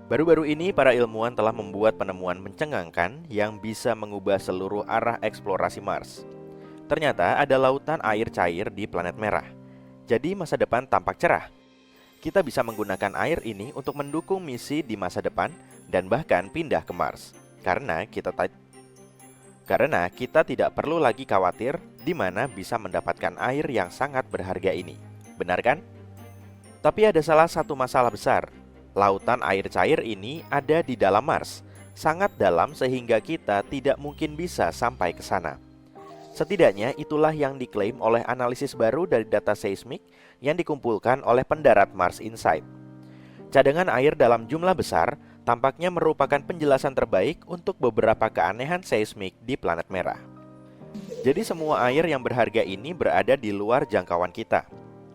Baru-baru ini para ilmuwan telah membuat penemuan mencengangkan yang bisa mengubah seluruh arah eksplorasi Mars. Ternyata ada lautan air cair di planet merah. Jadi masa depan tampak cerah. Kita bisa menggunakan air ini untuk mendukung misi di masa depan dan bahkan pindah ke Mars. Karena kita tidak perlu lagi khawatir di mana bisa mendapatkan air yang sangat berharga ini. Benar kan? Tapi ada salah satu masalah besar. Lautan air cair ini ada di dalam Mars, sangat dalam sehingga kita tidak mungkin bisa sampai ke sana. Setidaknya itulah yang diklaim oleh analisis baru dari data seismik yang dikumpulkan oleh pendarat Mars Insight. Cadangan air dalam jumlah besar tampaknya merupakan penjelasan terbaik untuk beberapa keanehan seismik di planet merah. Jadi semua air yang berharga ini berada di luar jangkauan kita.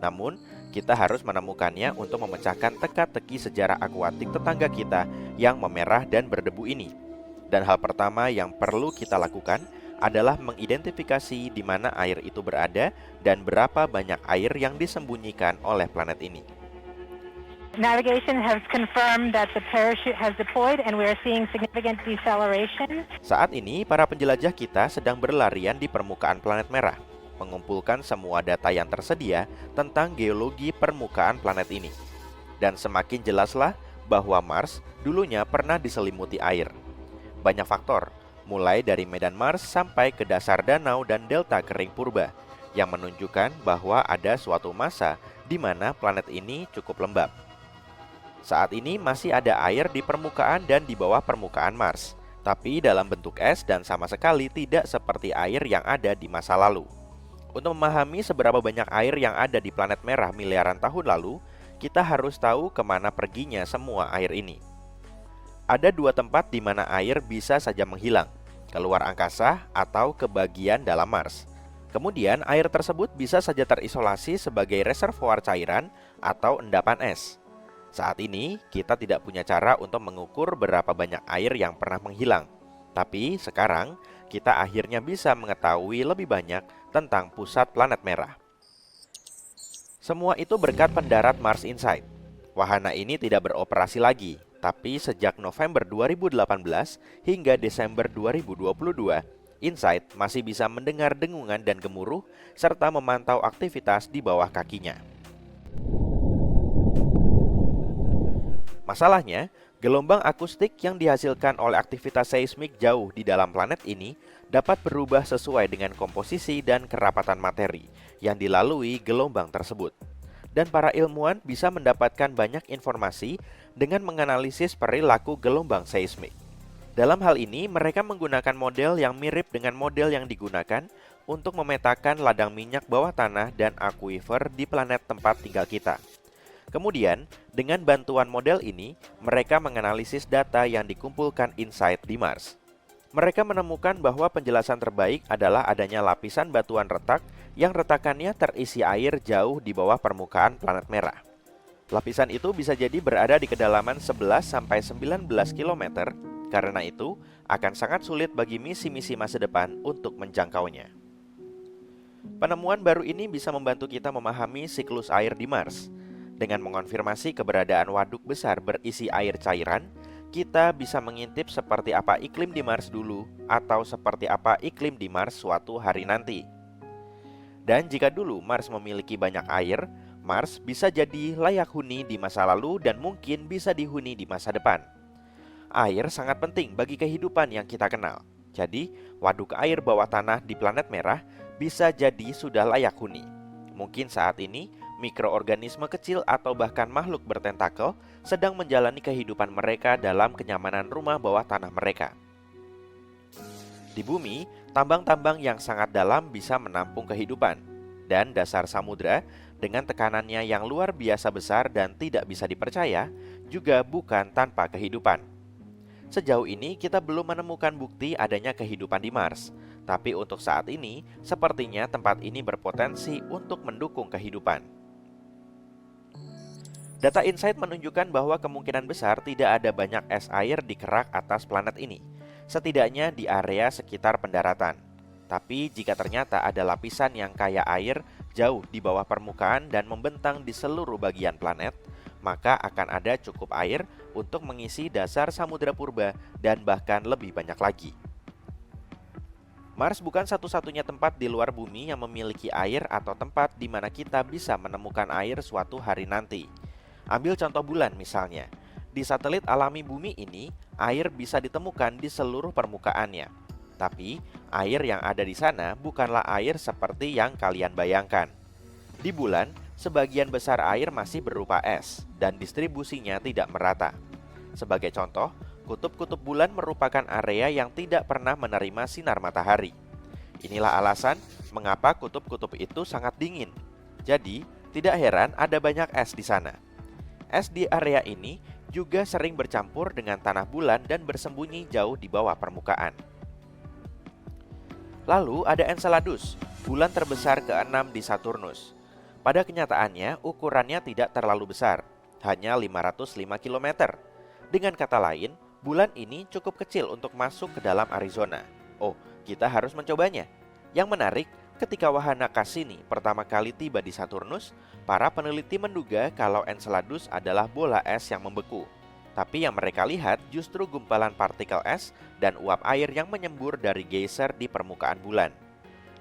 Namun, kita harus menemukannya untuk memecahkan teka-teki sejarah akuatik tetangga kita yang memerah dan berdebu ini. Dan hal pertama yang perlu kita lakukan adalah mengidentifikasi di mana air itu berada dan berapa banyak air yang disembunyikan oleh planet ini. Navigation has confirmed that the parachute has deployed and we are seeing significant deceleration. Saat ini, para penjelajah kita sedang berlarian di permukaan planet merah, mengumpulkan semua data yang tersedia tentang geologi permukaan planet ini. Dan semakin jelaslah bahwa Mars dulunya pernah diselimuti air. Banyak faktor, mulai dari medan Mars sampai ke dasar danau dan delta kering purba, yang menunjukkan bahwa ada suatu masa di mana planet ini cukup lembab. Saat ini masih ada air di permukaan dan di bawah permukaan Mars, tapi dalam bentuk es dan sama sekali tidak seperti air yang ada di masa lalu. Untuk memahami seberapa banyak air yang ada di planet merah miliaran tahun lalu, kita harus tahu kemana perginya semua air ini. Ada dua tempat di mana air bisa saja menghilang, keluar angkasa atau ke bagian dalam Mars. Kemudian air tersebut bisa saja terisolasi sebagai reservoir cairan atau endapan es. Saat ini, kita tidak punya cara untuk mengukur berapa banyak air yang pernah menghilang. Tapi sekarang, kita akhirnya bisa mengetahui lebih banyak tentang pusat planet merah. Semua itu berkat pendarat Mars Insight. Wahana ini tidak beroperasi lagi, tapi sejak November 2018 hingga Desember 2022, Insight masih bisa mendengar dengungan dan gemuruh serta memantau aktivitas di bawah kakinya. Masalahnya, gelombang akustik yang dihasilkan oleh aktivitas seismik jauh di dalam planet ini dapat berubah sesuai dengan komposisi dan kerapatan materi yang dilalui gelombang tersebut. Dan para ilmuwan bisa mendapatkan banyak informasi dengan menganalisis perilaku gelombang seismik. Dalam hal ini, mereka menggunakan model yang mirip dengan model yang digunakan untuk memetakan ladang minyak bawah tanah dan akuifer di planet tempat tinggal kita. Kemudian, dengan bantuan model ini, mereka menganalisis data yang dikumpulkan Insight di Mars. Mereka menemukan bahwa penjelasan terbaik adalah adanya lapisan batuan retak yang retakannya terisi air jauh di bawah permukaan planet merah. Lapisan itu bisa jadi berada di kedalaman 11-19 km, karena itu akan sangat sulit bagi misi-misi masa depan untuk menjangkaunya. Penemuan baru ini bisa membantu kita memahami siklus air di Mars. Dengan mengonfirmasi keberadaan waduk besar berisi air cairan, kita bisa mengintip seperti apa iklim di Mars dulu atau seperti apa iklim di Mars suatu hari nanti. Dan jika dulu Mars memiliki banyak air, Mars bisa jadi layak huni di masa lalu dan mungkin bisa dihuni di masa depan. Air sangat penting bagi kehidupan yang kita kenal. Jadi, waduk air bawah tanah di planet merah bisa jadi sudah layak huni. Mungkin saat ini, mikroorganisme kecil atau bahkan makhluk bertentakel sedang menjalani kehidupan mereka dalam kenyamanan rumah bawah tanah mereka. Di bumi, tambang-tambang yang sangat dalam bisa menampung kehidupan, dan dasar samudra dengan tekanannya yang luar biasa besar dan tidak bisa dipercaya juga bukan tanpa kehidupan. Sejauh ini kita belum menemukan bukti adanya kehidupan di Mars, tapi untuk saat ini sepertinya tempat ini berpotensi untuk mendukung kehidupan. Data Insight menunjukkan bahwa kemungkinan besar tidak ada banyak es air di kerak atas planet ini, setidaknya di area sekitar pendaratan. Tapi jika ternyata ada lapisan yang kaya air jauh di bawah permukaan dan membentang di seluruh bagian planet, maka akan ada cukup air untuk mengisi dasar samudera purba dan bahkan lebih banyak lagi. Mars bukan satu-satunya tempat di luar bumi yang memiliki air atau tempat di mana kita bisa menemukan air suatu hari nanti. Ambil contoh bulan misalnya. Di satelit alami bumi ini, air bisa ditemukan di seluruh permukaannya. Tapi, air yang ada di sana bukanlah air seperti yang kalian bayangkan. Di bulan, sebagian besar air masih berupa es dan distribusinya tidak merata. Sebagai contoh, kutub-kutub bulan merupakan area yang tidak pernah menerima sinar matahari. Inilah alasan mengapa kutub-kutub itu sangat dingin. Jadi, tidak heran ada banyak es di sana. Es di area ini juga sering bercampur dengan tanah bulan dan bersembunyi jauh di bawah permukaan. Lalu ada Enceladus, bulan terbesar ke-6 di Saturnus. Pada kenyataannya, ukurannya tidak terlalu besar, hanya 505 km. Dengan kata lain, bulan ini cukup kecil untuk masuk ke dalam Arizona. Oh, kita harus mencobanya. Yang menarik, ketika wahana Cassini pertama kali tiba di Saturnus, para peneliti menduga kalau Enceladus adalah bola es yang membeku. Tapi yang mereka lihat justru gumpalan partikel es dan uap air yang menyembur dari geyser di permukaan bulan.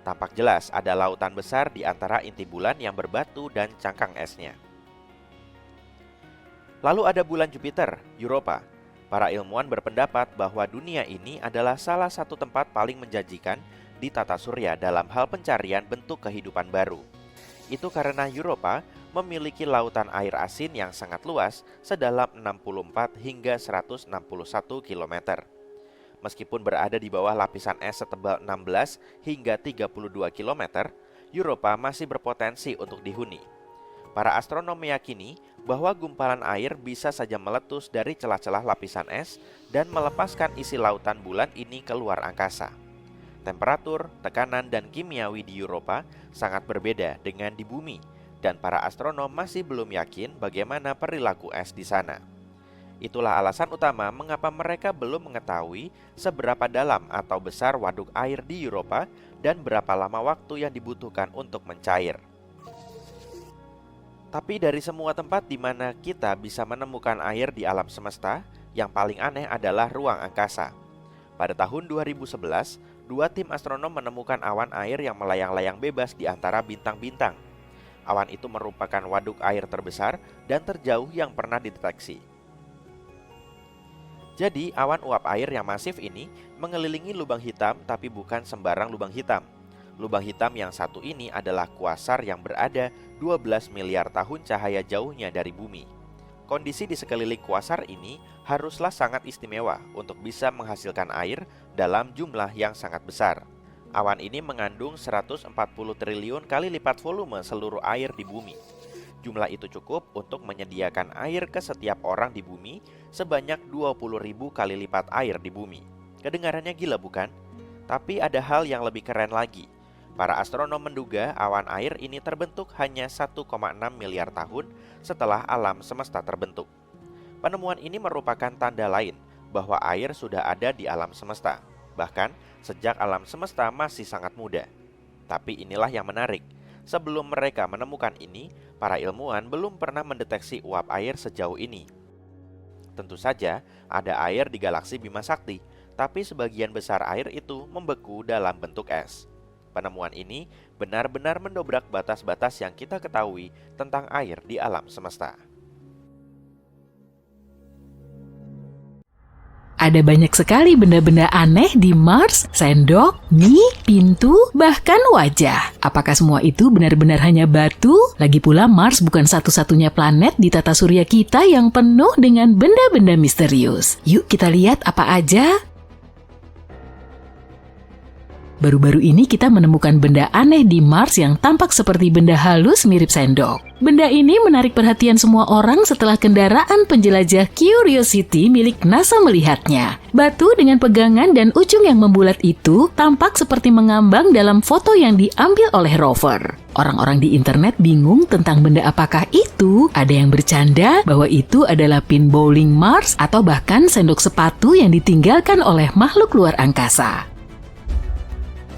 Tampak jelas ada lautan besar di antara inti bulan yang berbatu dan cangkang esnya. Lalu ada bulan Jupiter, Europa. Para ilmuwan berpendapat bahwa dunia ini adalah salah satu tempat paling menjanjikan di tata surya dalam hal pencarian bentuk kehidupan baru. Itu karena Europa memiliki lautan air asin yang sangat luas sedalam 64 hingga 161 km. Meskipun berada di bawah lapisan es setebal 16 hingga 32 km, Europa masih berpotensi untuk dihuni. Para astronom meyakini bahwa gumpalan air bisa saja meletus dari celah-celah lapisan es dan melepaskan isi lautan bulan ini keluar angkasa. Temperatur, tekanan, dan kimiawi di Europa sangat berbeda dengan di bumi, dan para astronom masih belum yakin bagaimana perilaku es di sana. Itulah alasan utama mengapa mereka belum mengetahui seberapa dalam atau besar waduk air di Europa dan berapa lama waktu yang dibutuhkan untuk mencair. Tapi dari semua tempat di mana kita bisa menemukan air di alam semesta, yang paling aneh adalah ruang angkasa. Pada tahun 2011, dua tim astronom menemukan awan air yang melayang-layang bebas di antara bintang-bintang. Awan itu merupakan waduk air terbesar dan terjauh yang pernah dideteksi. Jadi, awan uap air yang masif ini mengelilingi lubang hitam, tapi bukan sembarang lubang hitam. Lubang hitam yang satu ini adalah kuasar yang berada 12 miliar tahun cahaya jauhnya dari bumi. Kondisi di sekeliling kuasar ini haruslah sangat istimewa untuk bisa menghasilkan air dalam jumlah yang sangat besar. Awan ini mengandung 140 triliun kali lipat volume seluruh air di bumi. Jumlah itu cukup untuk menyediakan air ke setiap orang di bumi sebanyak 20.000 kali lipat air di bumi. Kedengarannya gila bukan? Tapi ada hal yang lebih keren lagi. Para astronom menduga awan air ini terbentuk hanya 1,6 miliar tahun setelah alam semesta terbentuk. Penemuan ini merupakan tanda lain bahwa air sudah ada di alam semesta, bahkan sejak alam semesta masih sangat muda. Tapi inilah yang menarik. Sebelum mereka menemukan ini, para ilmuwan belum pernah mendeteksi uap air sejauh ini. Tentu saja ada air di galaksi Bima Sakti, tapi sebagian besar air itu membeku dalam bentuk es. Penemuan ini benar-benar mendobrak batas-batas yang kita ketahui tentang air di alam semesta. Ada banyak sekali benda-benda aneh di Mars, sendok, mie, pintu, bahkan wajah. Apakah semua itu benar-benar hanya batu? Lagi pula Mars bukan satu-satunya planet di tata surya kita yang penuh dengan benda-benda misterius. Yuk kita lihat apa aja. Baru-baru ini kita menemukan benda aneh di Mars yang tampak seperti benda halus mirip sendok. Benda ini menarik perhatian semua orang setelah kendaraan penjelajah Curiosity milik NASA melihatnya. Batu dengan pegangan dan ujung yang membulat itu tampak seperti mengambang dalam foto yang diambil oleh rover. Orang-orang di internet bingung tentang benda apakah itu. Ada yang bercanda bahwa itu adalah pin bowling Mars atau bahkan sendok sepatu yang ditinggalkan oleh makhluk luar angkasa.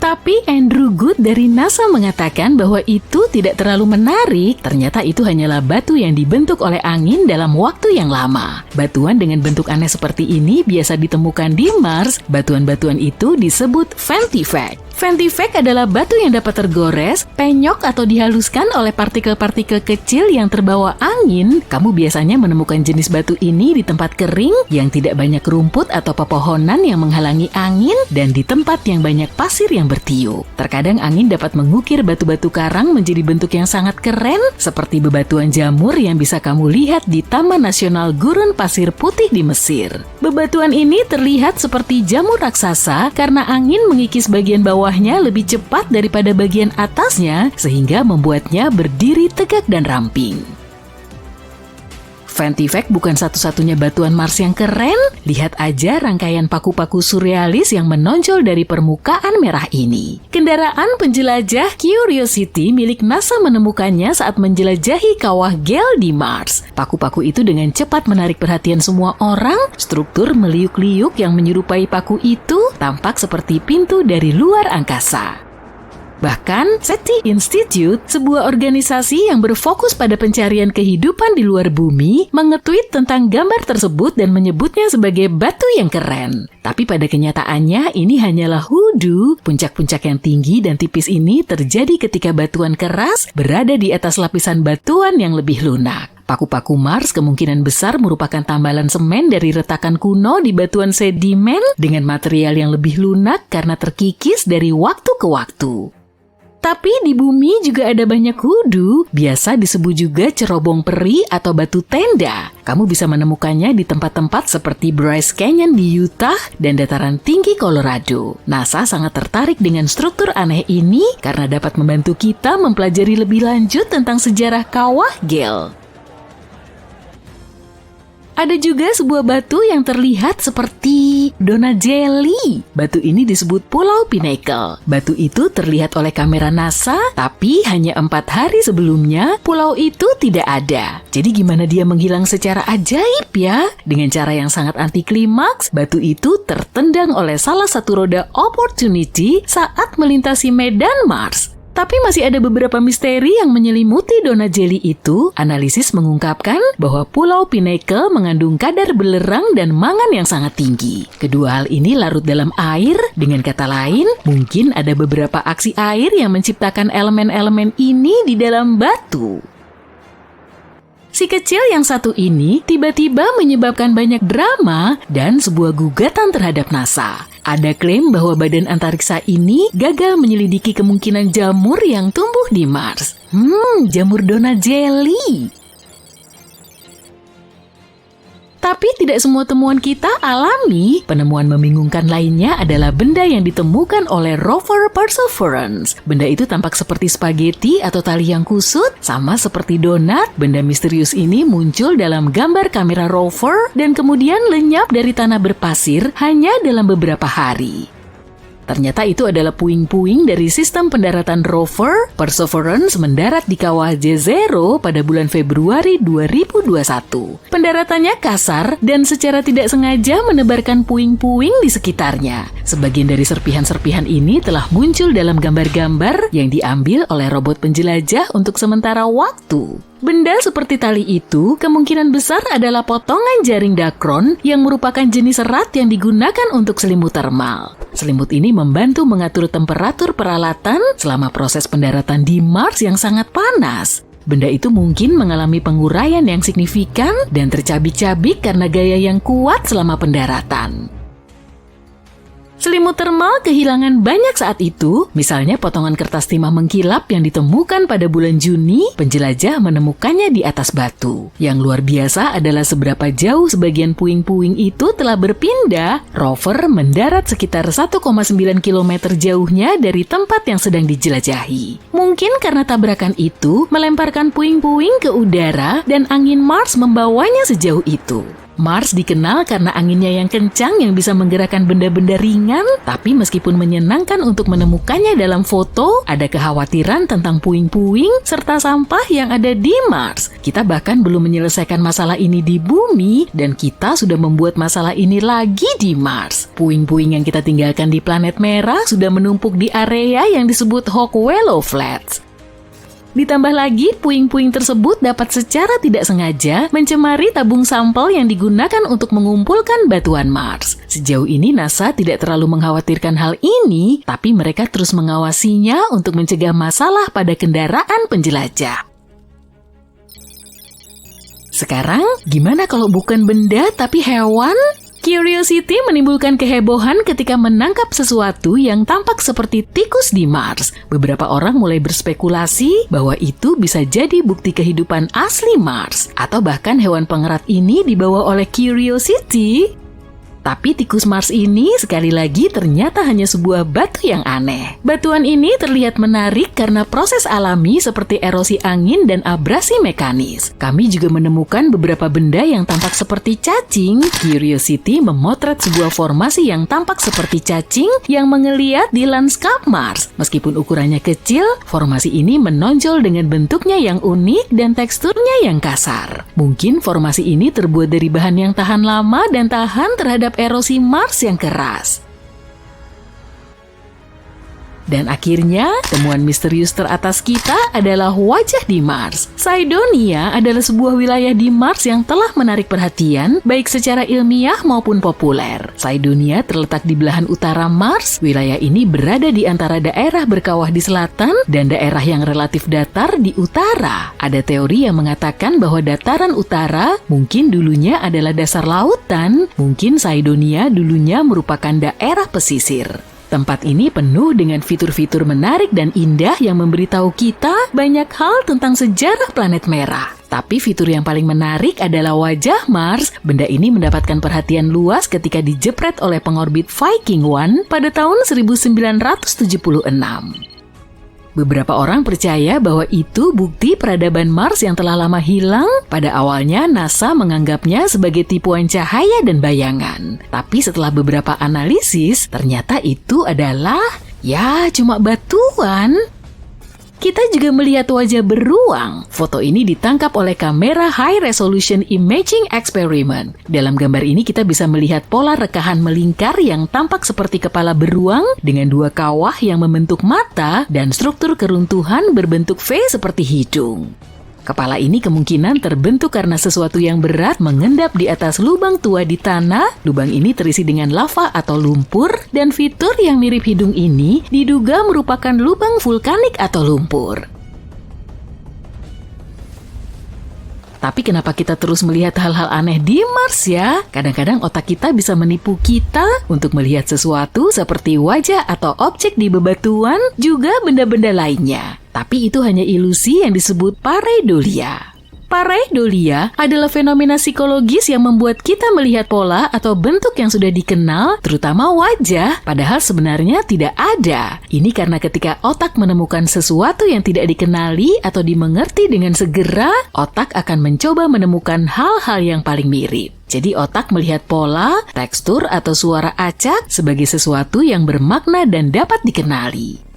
Tapi Andrew Good dari NASA mengatakan bahwa itu tidak terlalu menarik. Ternyata itu hanyalah batu yang dibentuk oleh angin dalam waktu yang lama. Batuan dengan bentuk aneh seperti ini biasa ditemukan di Mars. Batuan-batuan itu disebut Vantivac. Vantivac adalah batu yang dapat tergores, penyok atau dihaluskan oleh partikel-partikel kecil yang terbawa angin. Kamu biasanya menemukan jenis batu ini di tempat kering yang tidak banyak rumput atau pepohonan yang menghalangi angin dan di tempat yang banyak pasir yang bertiup. Terkadang angin dapat mengukir batu-batu karang menjadi bentuk yang sangat keren seperti bebatuan jamur yang bisa kamu lihat di Taman Nasional Gurun Pasir Putih di Mesir. Bebatuan ini terlihat seperti jamur raksasa karena angin mengikis bagian bawahnya lebih cepat daripada bagian atasnya sehingga membuatnya berdiri tegak dan ramping. Vantivac bukan satu-satunya batuan Mars yang keren. Lihat aja rangkaian paku-paku surrealis yang menonjol dari permukaan merah ini. Kendaraan penjelajah Curiosity milik NASA menemukannya saat menjelajahi kawah gel di Mars. Paku-paku itu dengan cepat menarik perhatian semua orang. Struktur meliuk-liuk yang menyerupai paku itu tampak seperti pintu dari luar angkasa. Bahkan, SETI Institute, sebuah organisasi yang berfokus pada pencarian kehidupan di luar bumi, mengetweet tentang gambar tersebut dan menyebutnya sebagai batu yang keren. Tapi pada kenyataannya, ini hanyalah hoodoo. Puncak-puncak yang tinggi dan tipis ini terjadi ketika batuan keras berada di atas lapisan batuan yang lebih lunak. Paku-paku Mars kemungkinan besar merupakan tambalan semen dari retakan kuno di batuan sedimen dengan material yang lebih lunak karena terkikis dari waktu ke waktu. Tapi di bumi juga ada banyak hoodoo, biasa disebut juga cerobong peri atau batu tenda. Kamu bisa menemukannya di tempat-tempat seperti Bryce Canyon di Utah dan dataran tinggi Colorado. NASA sangat tertarik dengan struktur aneh ini karena dapat membantu kita mempelajari lebih lanjut tentang sejarah kawah gel. Ada juga sebuah batu yang terlihat seperti donat jelly. Batu ini disebut Pulau Pinnacle. Batu itu terlihat oleh kamera NASA, tapi hanya 4 hari sebelumnya pulau itu tidak ada. Jadi gimana dia menghilang secara ajaib ya? Dengan cara yang sangat anti klimaks, batu itu tertendang oleh salah satu roda Opportunity saat melintasi medan Mars. Tapi masih ada beberapa misteri yang menyelimuti donat jelly itu. Analisis mengungkapkan bahwa Pulau Pinnacle mengandung kadar belerang dan mangan yang sangat tinggi. Kedua hal ini larut dalam air. Dengan kata lain, mungkin ada beberapa aksi air yang menciptakan elemen-elemen ini di dalam batu. Si kecil yang satu ini tiba-tiba menyebabkan banyak drama dan sebuah gugatan terhadap NASA. Ada klaim bahwa badan antariksa ini gagal menyelidiki kemungkinan jamur yang tumbuh di Mars. Jamur donat jelly. Tapi tidak semua temuan kita alami. Penemuan membingungkan lainnya adalah benda yang ditemukan oleh rover Perseverance. Benda itu tampak seperti spaghetti atau tali yang kusut, sama seperti donat. Benda misterius ini muncul dalam gambar kamera rover dan kemudian lenyap dari tanah berpasir hanya dalam beberapa hari. Ternyata itu adalah puing-puing dari sistem pendaratan rover. Perseverance mendarat di kawah Jezero pada bulan Februari 2021. Pendaratannya kasar dan secara tidak sengaja menebarkan puing-puing di sekitarnya. Sebagian dari serpihan-serpihan ini telah muncul dalam gambar-gambar yang diambil oleh robot penjelajah untuk sementara waktu. Benda seperti tali itu kemungkinan besar adalah potongan jaring dakron yang merupakan jenis serat yang digunakan untuk selimut termal. Selimut ini membantu mengatur temperatur peralatan selama proses pendaratan di Mars yang sangat panas. Benda itu mungkin mengalami penguraian yang signifikan dan tercabik-cabik karena gaya yang kuat selama pendaratan. Selimut termal kehilangan banyak saat itu, misalnya potongan kertas timah mengkilap yang ditemukan pada bulan Juni, penjelajah menemukannya di atas batu. Yang luar biasa adalah seberapa jauh sebagian puing-puing itu telah berpindah. Rover mendarat sekitar 1,9 km jauhnya dari tempat yang sedang dijelajahi. Mungkin karena tabrakan itu melemparkan puing-puing ke udara dan angin Mars membawanya sejauh itu. Mars dikenal karena anginnya yang kencang yang bisa menggerakkan benda-benda ringan, tapi meskipun menyenangkan untuk menemukannya dalam foto, ada kekhawatiran tentang puing-puing serta sampah yang ada di Mars. Kita bahkan belum menyelesaikan masalah ini di bumi, dan kita sudah membuat masalah ini lagi di Mars. Puing-puing yang kita tinggalkan di planet merah sudah menumpuk di area yang disebut Hawkwellow Flats. Ditambah lagi, puing-puing tersebut dapat secara tidak sengaja mencemari tabung sampel yang digunakan untuk mengumpulkan batuan Mars. Sejauh ini NASA tidak terlalu mengkhawatirkan hal ini, tapi mereka terus mengawasinya untuk mencegah masalah pada kendaraan penjelajah. Sekarang, gimana kalau bukan benda tapi hewan? Curiosity menimbulkan kehebohan ketika menangkap sesuatu yang tampak seperti tikus di Mars. Beberapa orang mulai berspekulasi bahwa itu bisa jadi bukti kehidupan asli Mars, atau bahkan hewan pengerat ini dibawa oleh Curiosity. Tapi tikus Mars ini sekali lagi ternyata hanya sebuah batu yang aneh. Batuan ini terlihat menarik karena proses alami seperti erosi angin dan abrasi mekanis. Kami juga menemukan beberapa benda yang tampak seperti cacing. Curiosity memotret sebuah formasi yang tampak seperti cacing yang mengeliat di lanskap Mars. Meskipun ukurannya kecil, formasi ini menonjol dengan bentuknya yang unik dan teksturnya yang kasar. Mungkin formasi ini terbuat dari bahan yang tahan lama dan tahan terhadap erosi Mars yang keras. Dan akhirnya, temuan misterius teratas kita adalah wajah di Mars. Cydonia adalah sebuah wilayah di Mars yang telah menarik perhatian, baik secara ilmiah maupun populer. Cydonia terletak di belahan utara Mars. Wilayah ini berada di antara daerah berkawah di selatan dan daerah yang relatif datar di utara. Ada teori yang mengatakan bahwa dataran utara mungkin dulunya adalah dasar lautan, mungkin Cydonia dulunya merupakan daerah pesisir. Tempat ini penuh dengan fitur-fitur menarik dan indah yang memberitahu kita banyak hal tentang sejarah planet merah. Tapi fitur yang paling menarik adalah wajah Mars. Benda ini mendapatkan perhatian luas ketika dijepret oleh pengorbit Viking 1 pada tahun 1976. Beberapa orang percaya bahwa itu bukti peradaban Mars yang telah lama hilang. Pada awalnya, NASA menganggapnya sebagai tipuan cahaya dan bayangan. Tapi setelah beberapa analisis, ternyata itu adalah, cuma batuan. Kita juga melihat wajah beruang. Foto ini ditangkap oleh kamera High Resolution Imaging Experiment. Dalam gambar ini kita bisa melihat pola rekahan melingkar yang tampak seperti kepala beruang dengan dua kawah yang membentuk mata dan struktur keruntuhan berbentuk V seperti hidung. Kepala ini kemungkinan terbentuk karena sesuatu yang berat mengendap di atas lubang tua di tanah. Lubang ini terisi dengan lava atau lumpur, dan fitur yang mirip hidung ini diduga merupakan lubang vulkanik atau lumpur. Tapi kenapa kita terus melihat hal-hal aneh di Mars ya? Kadang-kadang otak kita bisa menipu kita untuk melihat sesuatu seperti wajah atau objek di bebatuan, juga benda-benda lainnya. Tapi itu hanya ilusi yang disebut pareidolia. Pareidolia adalah fenomena psikologis yang membuat kita melihat pola atau bentuk yang sudah dikenal, terutama wajah, padahal sebenarnya tidak ada. Ini karena ketika otak menemukan sesuatu yang tidak dikenali atau dimengerti dengan segera, otak akan mencoba menemukan hal-hal yang paling mirip. Jadi otak melihat pola, tekstur, atau suara acak sebagai sesuatu yang bermakna dan dapat dikenali.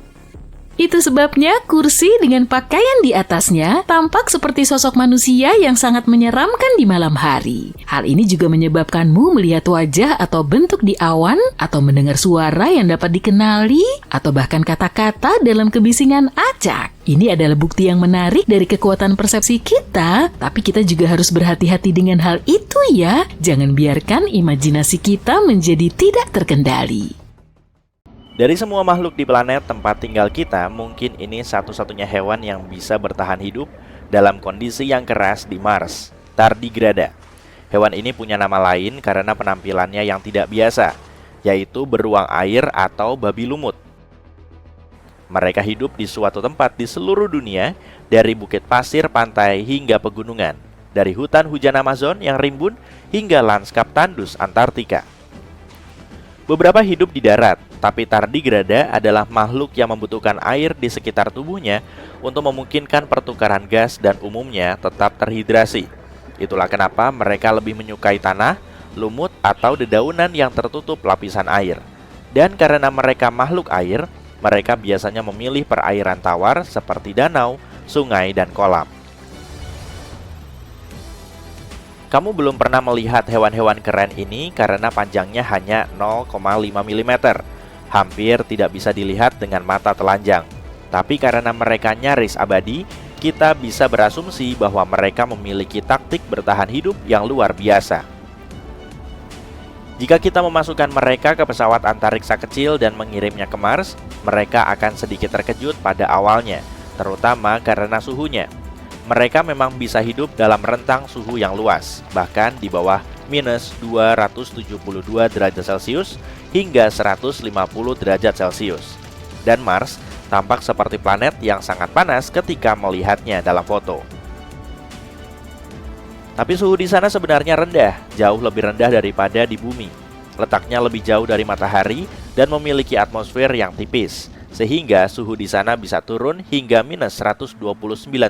Itu sebabnya kursi dengan pakaian di atasnya tampak seperti sosok manusia yang sangat menyeramkan di malam hari. Hal ini juga menyebabkanmu melihat wajah atau bentuk di awan, atau mendengar suara yang dapat dikenali, atau bahkan kata-kata dalam kebisingan acak. Ini adalah bukti yang menarik dari kekuatan persepsi kita, tapi kita juga harus berhati-hati dengan hal itu ya. Jangan biarkan imajinasi kita menjadi tidak terkendali. Dari semua makhluk di planet tempat tinggal kita, mungkin ini satu-satunya hewan yang bisa bertahan hidup dalam kondisi yang keras di Mars, tardigrada. Hewan ini punya nama lain karena penampilannya yang tidak biasa, yaitu beruang air atau babi lumut. Mereka hidup di suatu tempat di seluruh dunia, dari bukit pasir pantai hingga pegunungan, dari hutan hujan Amazon yang rimbun hingga lanskap tandus Antartika. Beberapa hidup di darat, tapi tardigrada adalah makhluk yang membutuhkan air di sekitar tubuhnya untuk memungkinkan pertukaran gas dan umumnya tetap terhidrasi. Itulah kenapa mereka lebih menyukai tanah, lumut, atau dedaunan yang tertutup lapisan air. Dan karena mereka makhluk air, mereka biasanya memilih perairan tawar seperti danau, sungai, dan kolam. Kamu belum pernah melihat hewan-hewan keren ini karena panjangnya hanya 0,5 mm. Hampir tidak bisa dilihat dengan mata telanjang. Tapi karena mereka nyaris abadi, kita bisa berasumsi bahwa mereka memiliki taktik bertahan hidup yang luar biasa. Jika kita memasukkan mereka ke pesawat antariksa kecil dan mengirimnya ke Mars, mereka akan sedikit terkejut pada awalnya, terutama karena suhunya. Mereka memang bisa hidup dalam rentang suhu yang luas, bahkan di bawah minus 272 derajat Celcius hingga 150 derajat Celcius. Dan Mars tampak seperti planet yang sangat panas ketika melihatnya dalam foto. Tapi suhu di sana sebenarnya rendah, jauh lebih rendah daripada di bumi. Letaknya lebih jauh dari matahari dan memiliki atmosfer yang tipis, sehingga suhu di sana bisa turun hingga minus 129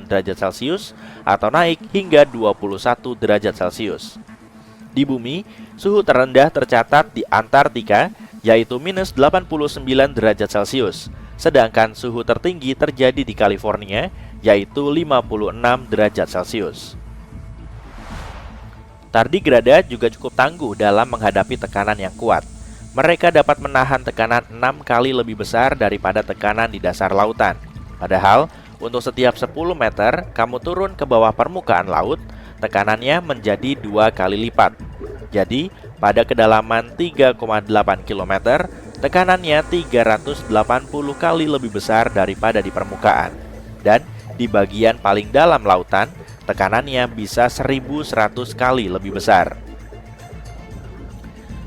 derajat Celcius atau naik hingga 21 derajat Celcius. Di bumi, suhu terendah tercatat di Antartika, yaitu minus 89 derajat Celcius, sedangkan suhu tertinggi terjadi di California, yaitu 56 derajat Celcius. Tardigrada juga cukup tangguh dalam menghadapi tekanan yang kuat. Mereka dapat menahan tekanan 6 kali lebih besar daripada tekanan di dasar lautan. Padahal, untuk setiap 10 meter kamu turun ke bawah permukaan laut, tekanannya menjadi 2 kali lipat. Jadi, pada kedalaman 3,8 km, tekanannya 380 kali lebih besar daripada di permukaan. Dan di bagian paling dalam lautan, tekanannya bisa 1100 kali lebih besar.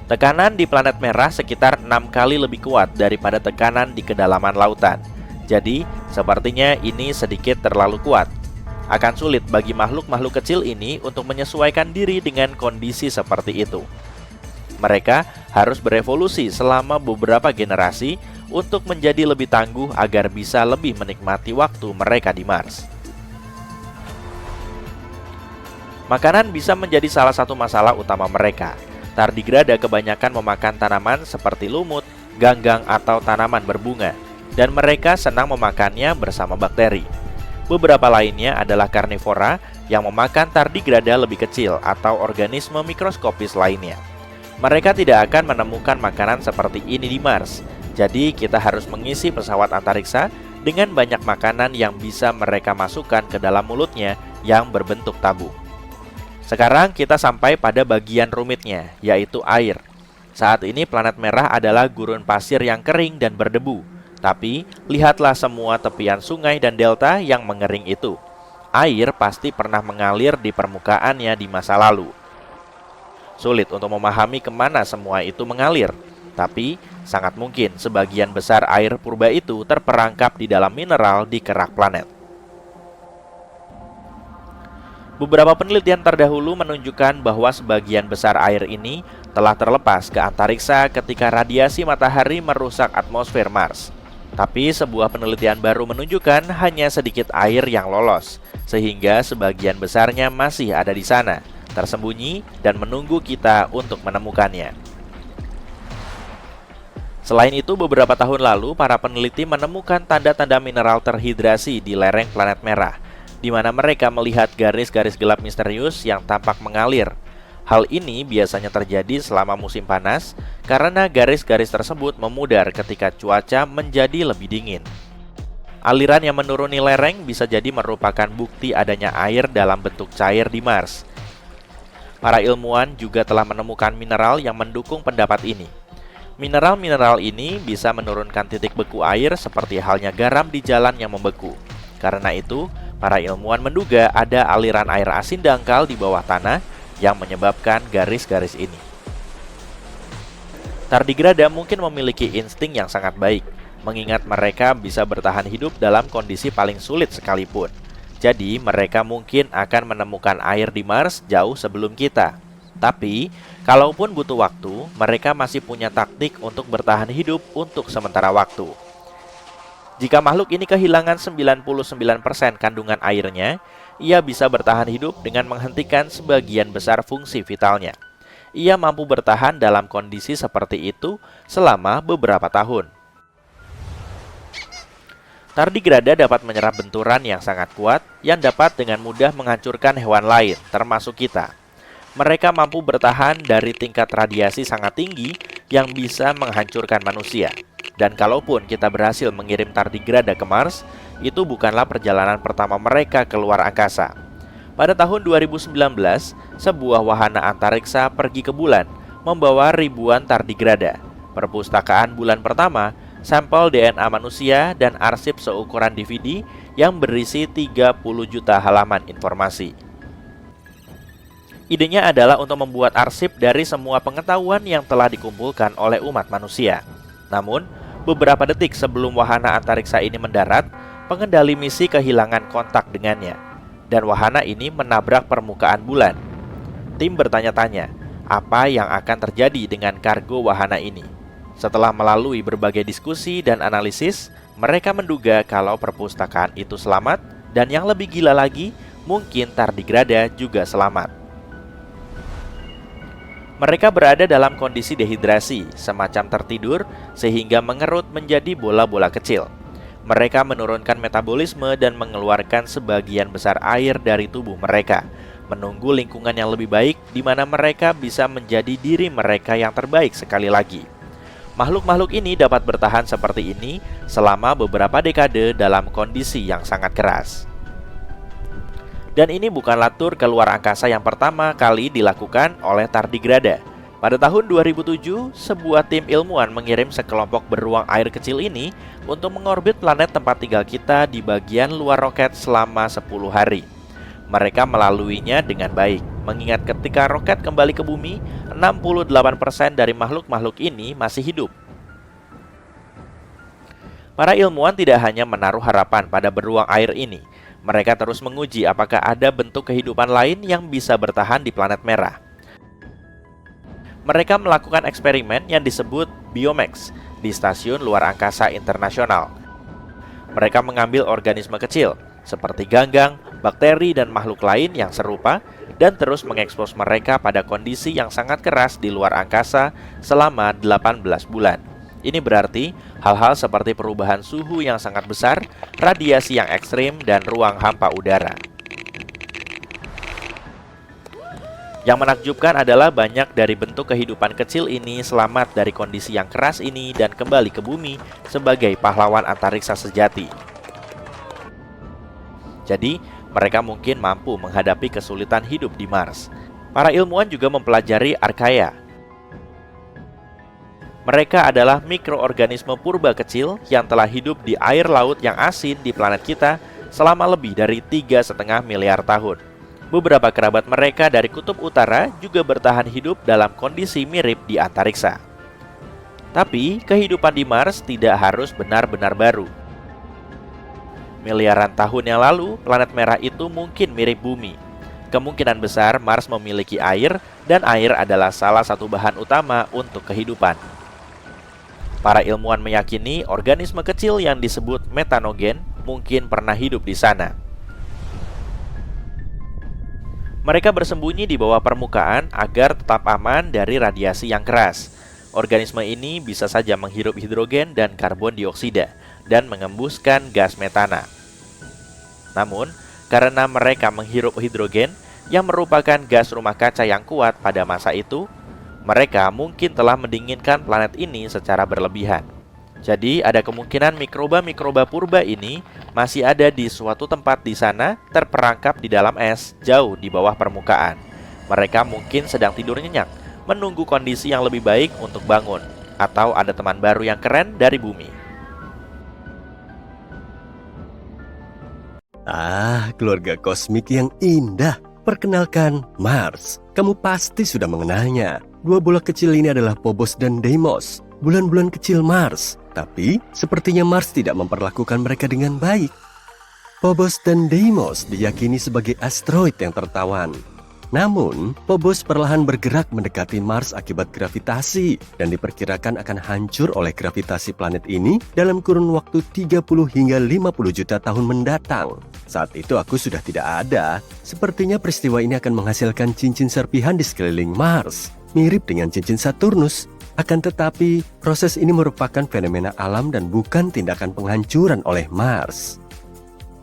Tekanan di planet merah sekitar 6 kali lebih kuat daripada tekanan di kedalaman lautan. Jadi, sepertinya ini sedikit terlalu kuat. Akan sulit bagi makhluk-makhluk kecil ini untuk menyesuaikan diri dengan kondisi seperti itu. Mereka harus berevolusi selama beberapa generasi untuk menjadi lebih tangguh agar bisa lebih menikmati waktu mereka di Mars. Makanan bisa menjadi salah satu masalah utama mereka. Tardigrada kebanyakan memakan tanaman seperti lumut, ganggang, atau tanaman berbunga, dan mereka senang memakannya bersama bakteri. Beberapa lainnya adalah karnivora yang memakan tardigrada lebih kecil atau organisme mikroskopis lainnya. Mereka tidak akan menemukan makanan seperti ini di Mars, jadi kita harus mengisi pesawat antariksa dengan banyak makanan yang bisa mereka masukkan ke dalam mulutnya yang berbentuk tabung. Sekarang kita sampai pada bagian rumitnya, yaitu air. Saat ini planet merah adalah gurun pasir yang kering dan berdebu. Tapi, lihatlah semua tepian sungai dan delta yang mengering itu. Air pasti pernah mengalir di permukaannya di masa lalu. Sulit untuk memahami kemana semua itu mengalir. Tapi, sangat mungkin sebagian besar air purba itu terperangkap di dalam mineral di kerak planet. Beberapa penelitian terdahulu menunjukkan bahwa sebagian besar air ini telah terlepas ke antariksa ketika radiasi matahari merusak atmosfer Mars. Tapi sebuah penelitian baru menunjukkan hanya sedikit air yang lolos, sehingga sebagian besarnya masih ada di sana, tersembunyi dan menunggu kita untuk menemukannya. Selain itu, beberapa tahun lalu para peneliti menemukan tanda-tanda mineral terhidrasi di lereng planet merah, di mana mereka melihat garis-garis gelap misterius yang tampak mengalir. Hal ini biasanya terjadi selama musim panas karena garis-garis tersebut memudar ketika cuaca menjadi lebih dingin. Aliran yang menuruni lereng bisa jadi merupakan bukti adanya air dalam bentuk cair di Mars. Para ilmuwan juga telah menemukan mineral yang mendukung pendapat ini. Mineral-mineral ini bisa menurunkan titik beku air seperti halnya garam di jalan yang membeku. Karena itu, para ilmuwan menduga ada aliran air asin dangkal di bawah tanah yang menyebabkan garis-garis ini. Tardigrada mungkin memiliki insting yang sangat baik, mengingat mereka bisa bertahan hidup dalam kondisi paling sulit sekalipun. Jadi, mereka mungkin akan menemukan air di Mars jauh sebelum kita. Tapi, kalaupun butuh waktu, mereka masih punya taktik untuk bertahan hidup untuk sementara waktu. Jika makhluk ini kehilangan 99% kandungan airnya, ia bisa bertahan hidup dengan menghentikan sebagian besar fungsi vitalnya. Ia mampu bertahan dalam kondisi seperti itu selama beberapa tahun. Tardigrada dapat menyerap benturan yang sangat kuat yang dapat dengan mudah menghancurkan hewan lain, termasuk kita. Mereka mampu bertahan dari tingkat radiasi sangat tinggi yang bisa menghancurkan manusia. Dan kalaupun kita berhasil mengirim tardigrada ke Mars, itu bukanlah perjalanan pertama mereka keluar angkasa. Pada tahun 2019, sebuah wahana antariksa pergi ke bulan, membawa ribuan tardigrada. Perpustakaan bulan pertama, sampel DNA manusia, dan arsip seukuran DVD yang berisi 30 juta halaman informasi. Idenya adalah untuk membuat arsip dari semua pengetahuan yang telah dikumpulkan oleh umat manusia. Namun, beberapa detik sebelum wahana antariksa ini mendarat, pengendali misi kehilangan kontak dengannya, dan wahana ini menabrak permukaan bulan. Tim bertanya-tanya, apa yang akan terjadi dengan kargo wahana ini? Setelah melalui berbagai diskusi dan analisis, mereka menduga kalau perpustakaan itu selamat, dan yang lebih gila lagi, mungkin tardigrada juga selamat. Mereka berada dalam kondisi dehidrasi, semacam tertidur, sehingga mengerut menjadi bola-bola kecil. Mereka menurunkan metabolisme dan mengeluarkan sebagian besar air dari tubuh mereka, menunggu lingkungan yang lebih baik di mana mereka bisa menjadi diri mereka yang terbaik sekali lagi. Makhluk-makhluk ini dapat bertahan seperti ini selama beberapa dekade dalam kondisi yang sangat keras. Dan ini bukanlah tur keluar angkasa yang pertama kali dilakukan oleh tardigrada. Pada tahun 2007, sebuah tim ilmuwan mengirim sekelompok beruang air kecil ini untuk mengorbit planet tempat tinggal kita di bagian luar roket selama 10 hari. Mereka melaluinya dengan baik, mengingat ketika roket kembali ke bumi, 68% dari makhluk-makhluk ini masih hidup. Para ilmuwan tidak hanya menaruh harapan pada beruang air ini, mereka terus menguji apakah ada bentuk kehidupan lain yang bisa bertahan di planet merah. Mereka melakukan eksperimen yang disebut Biomax di Stasiun Luar Angkasa Internasional. Mereka mengambil organisme kecil seperti ganggang, bakteri, dan makhluk lain yang serupa dan terus mengekspos mereka pada kondisi yang sangat keras di luar angkasa selama 18 bulan. Ini berarti hal-hal seperti perubahan suhu yang sangat besar, radiasi yang ekstrim, dan ruang hampa udara. Yang menakjubkan adalah banyak dari bentuk kehidupan kecil ini selamat dari kondisi yang keras ini dan kembali ke bumi sebagai pahlawan antariksa sejati. Jadi, mereka mungkin mampu menghadapi kesulitan hidup di Mars. Para ilmuwan juga mempelajari Archaea. Mereka adalah mikroorganisme purba kecil yang telah hidup di air laut yang asin di planet kita selama lebih dari 3,5 miliar tahun. Beberapa kerabat mereka dari kutub utara juga bertahan hidup dalam kondisi mirip di antariksa. Tapi, kehidupan di Mars tidak harus benar-benar baru. Miliaran tahun yang lalu, planet merah itu mungkin mirip bumi. Kemungkinan besar Mars memiliki air, dan air adalah salah satu bahan utama untuk kehidupan. Para ilmuwan meyakini organisme kecil yang disebut metanogen mungkin pernah hidup di sana. Mereka bersembunyi di bawah permukaan agar tetap aman dari radiasi yang keras. Organisme ini bisa saja menghirup hidrogen dan karbon dioksida dan mengembuskan gas metana. Namun, karena mereka menghirup hidrogen yang merupakan gas rumah kaca yang kuat pada masa itu, mereka mungkin telah mendinginkan planet ini secara berlebihan. Jadi ada kemungkinan mikroba-mikroba purba ini masih ada di suatu tempat di sana, terperangkap di dalam es jauh di bawah permukaan. Mereka mungkin sedang tidur nyenyak, menunggu kondisi yang lebih baik untuk bangun, atau ada teman baru yang keren dari bumi. Ah, keluarga kosmik yang indah. Perkenalkan, Mars. Kamu pasti sudah mengenalnya. Dua bola kecil ini adalah Phobos dan Deimos, bulan-bulan kecil Mars. Tapi, sepertinya Mars tidak memperlakukan mereka dengan baik. Phobos dan Deimos diyakini sebagai asteroid yang tertawan. Namun, Phobos perlahan bergerak mendekati Mars akibat gravitasi dan diperkirakan akan hancur oleh gravitasi planet ini dalam kurun waktu 30 hingga 50 juta tahun mendatang. Saat itu aku sudah tidak ada. Sepertinya peristiwa ini akan menghasilkan cincin serpihan di sekeliling Mars, mirip dengan cincin Saturnus. Akan tetapi, proses ini merupakan fenomena alam dan bukan tindakan penghancuran oleh Mars.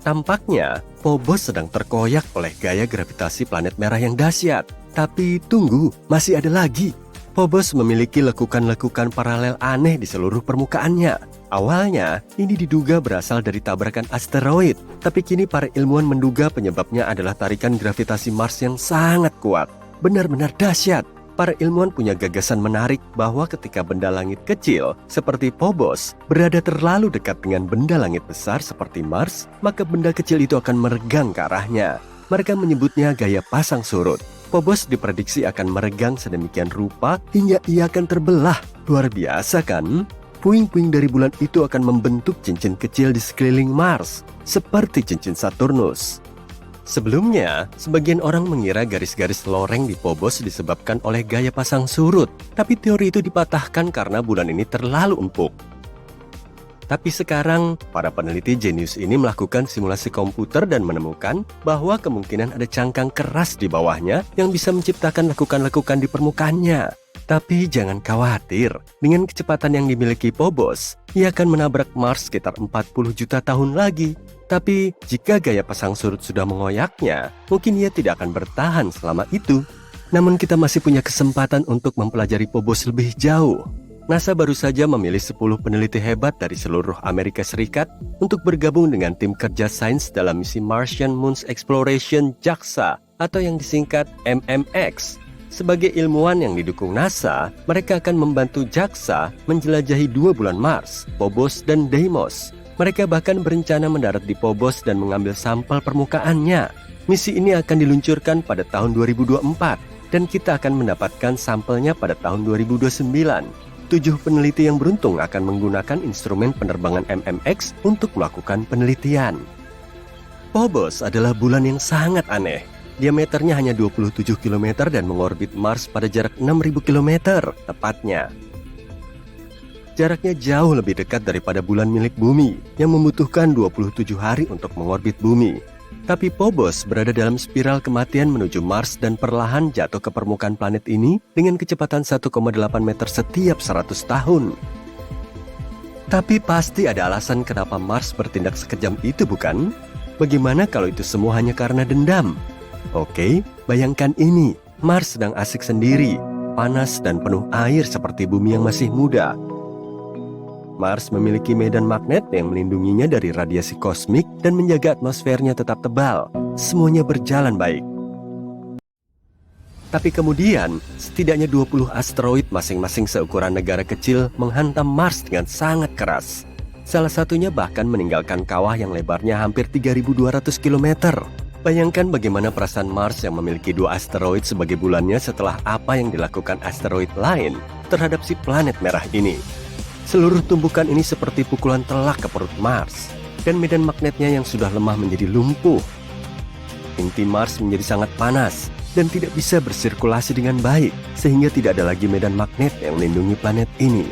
Tampaknya, Phobos sedang terkoyak oleh gaya gravitasi planet merah yang dahsyat. Tapi tunggu, masih ada lagi. Phobos memiliki lekukan-lekukan paralel aneh di seluruh permukaannya. Awalnya, ini diduga berasal dari tabrakan asteroid. Tapi kini para ilmuwan menduga penyebabnya adalah tarikan gravitasi Mars yang sangat kuat. Benar-benar dahsyat. Para ilmuwan punya gagasan menarik bahwa ketika benda langit kecil seperti Phobos berada terlalu dekat dengan benda langit besar seperti Mars, maka benda kecil itu akan meregang ke arahnya. Mereka menyebutnya gaya pasang surut. Phobos diprediksi akan meregang sedemikian rupa hingga ia akan terbelah. Luar biasa kan? Puing-puing dari bulan itu akan membentuk cincin kecil di sekeliling Mars, seperti cincin Saturnus. Sebelumnya, sebagian orang mengira garis-garis loreng di Phobos disebabkan oleh gaya pasang surut, tapi teori itu dipatahkan karena bulan ini terlalu empuk. Tapi sekarang, para peneliti jenius ini melakukan simulasi komputer dan menemukan bahwa kemungkinan ada cangkang keras di bawahnya yang bisa menciptakan lekukan-lekukan di permukaannya. Tapi jangan khawatir, dengan kecepatan yang dimiliki Phobos, ia akan menabrak Mars sekitar 40 juta tahun lagi. Tapi jika gaya pasang surut sudah mengoyaknya, mungkin ia tidak akan bertahan selama itu. Namun kita masih punya kesempatan untuk mempelajari Phobos lebih jauh. NASA baru saja memilih 10 peneliti hebat dari seluruh Amerika Serikat untuk bergabung dengan tim kerja sains dalam misi Martian Moon Exploration JAXA atau yang disingkat MMX. Sebagai ilmuwan yang didukung NASA, mereka akan membantu JAXA menjelajahi 2 bulan Mars, Phobos dan Deimos. Mereka bahkan berencana mendarat di Phobos dan mengambil sampel permukaannya. Misi ini akan diluncurkan pada tahun 2024 dan kita akan mendapatkan sampelnya pada tahun 2029. 7 peneliti yang beruntung akan menggunakan instrumen penerbangan MMX untuk melakukan penelitian. Phobos adalah bulan yang sangat aneh. Diameternya hanya 27 km dan mengorbit Mars pada jarak 6.000 km tepatnya. Jaraknya jauh lebih dekat daripada bulan milik bumi yang membutuhkan 27 hari untuk mengorbit bumi. Tapi Phobos berada dalam spiral kematian menuju Mars dan perlahan jatuh ke permukaan planet ini dengan kecepatan 1,8 meter setiap 100 tahun. Tapi pasti ada alasan kenapa Mars bertindak sekejam itu, bukan? Bagaimana kalau itu semua hanya karena dendam? Oke, bayangkan ini. Mars sedang asik sendiri, panas dan penuh air seperti bumi yang masih muda. Mars memiliki medan magnet yang melindunginya dari radiasi kosmik dan menjaga atmosfernya tetap tebal. Semuanya berjalan baik. Tapi kemudian, setidaknya 20 asteroid masing-masing seukuran negara kecil menghantam Mars dengan sangat keras. Salah satunya bahkan meninggalkan kawah yang lebarnya hampir 3.200 km. Bayangkan bagaimana perasaan Mars yang memiliki 2 asteroid sebagai bulannya setelah apa yang dilakukan asteroid lain terhadap si planet merah ini. Seluruh tumbukan ini seperti pukulan telak ke perut Mars, dan medan magnetnya yang sudah lemah menjadi lumpuh. Inti Mars menjadi sangat panas dan tidak bisa bersirkulasi dengan baik, sehingga tidak ada lagi medan magnet yang melindungi planet ini.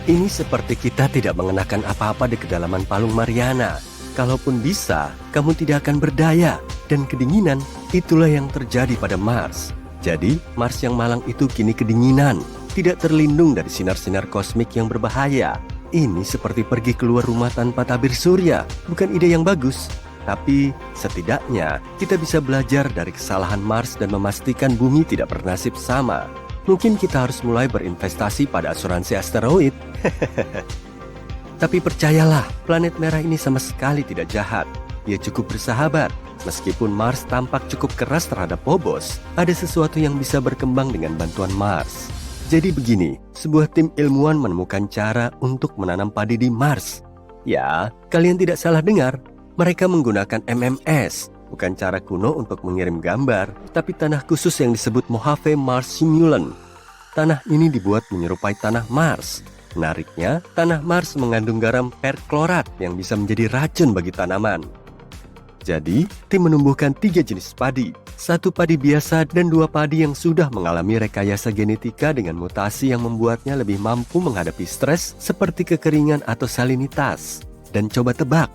Ini seperti kita tidak mengenakan apa-apa di kedalaman Palung Mariana. Kalaupun bisa, kamu tidak akan berdaya, dan kedinginan itulah yang terjadi pada Mars. Jadi, Mars yang malang itu kini kedinginan, tidak terlindung dari sinar-sinar kosmik yang berbahaya. Ini seperti pergi keluar rumah tanpa tabir surya, bukan ide yang bagus. Tapi setidaknya kita bisa belajar dari kesalahan Mars dan memastikan bumi tidak bernasib sama. Mungkin kita harus mulai berinvestasi pada asuransi asteroid. Tapi percayalah, planet merah ini sama sekali tidak jahat. Dia cukup bersahabat. Meskipun Mars tampak cukup keras terhadap Phobos, ada sesuatu yang bisa berkembang dengan bantuan Mars. Jadi begini, sebuah tim ilmuwan menemukan cara untuk menanam padi di Mars. Ya, kalian tidak salah dengar. Mereka menggunakan MMS, bukan cara kuno untuk mengirim gambar, tapi tanah khusus yang disebut Mojave Mars Simulant. Tanah ini dibuat menyerupai tanah Mars. Menariknya, tanah Mars mengandung garam perklorat yang bisa menjadi racun bagi tanaman. Jadi, tim menumbuhkan 3 jenis padi, 1 padi biasa dan 2 padi yang sudah mengalami rekayasa genetika dengan mutasi yang membuatnya lebih mampu menghadapi stres seperti kekeringan atau salinitas. Dan coba tebak,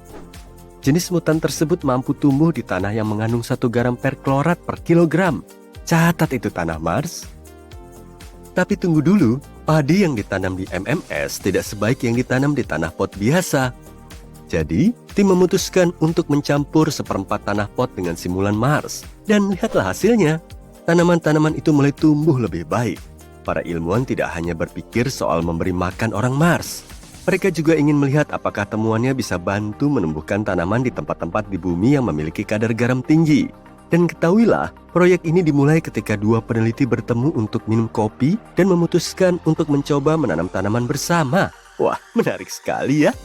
jenis mutan tersebut mampu tumbuh di tanah yang mengandung 1 garam perklorat per kilogram. Catat itu tanah Mars. Tapi tunggu dulu, padi yang ditanam di MMS tidak sebaik yang ditanam di tanah pot biasa. Jadi, tim memutuskan untuk mencampur 1/4 tanah pot dengan simulan Mars. Dan lihatlah hasilnya, tanaman-tanaman itu mulai tumbuh lebih baik. Para ilmuwan tidak hanya berpikir soal memberi makan orang Mars. Mereka juga ingin melihat apakah temuannya bisa bantu menumbuhkan tanaman di tempat-tempat di bumi yang memiliki kadar garam tinggi. Dan ketahuilah, proyek ini dimulai ketika 2 peneliti bertemu untuk minum kopi dan memutuskan untuk mencoba menanam tanaman bersama. Wah, menarik sekali ya.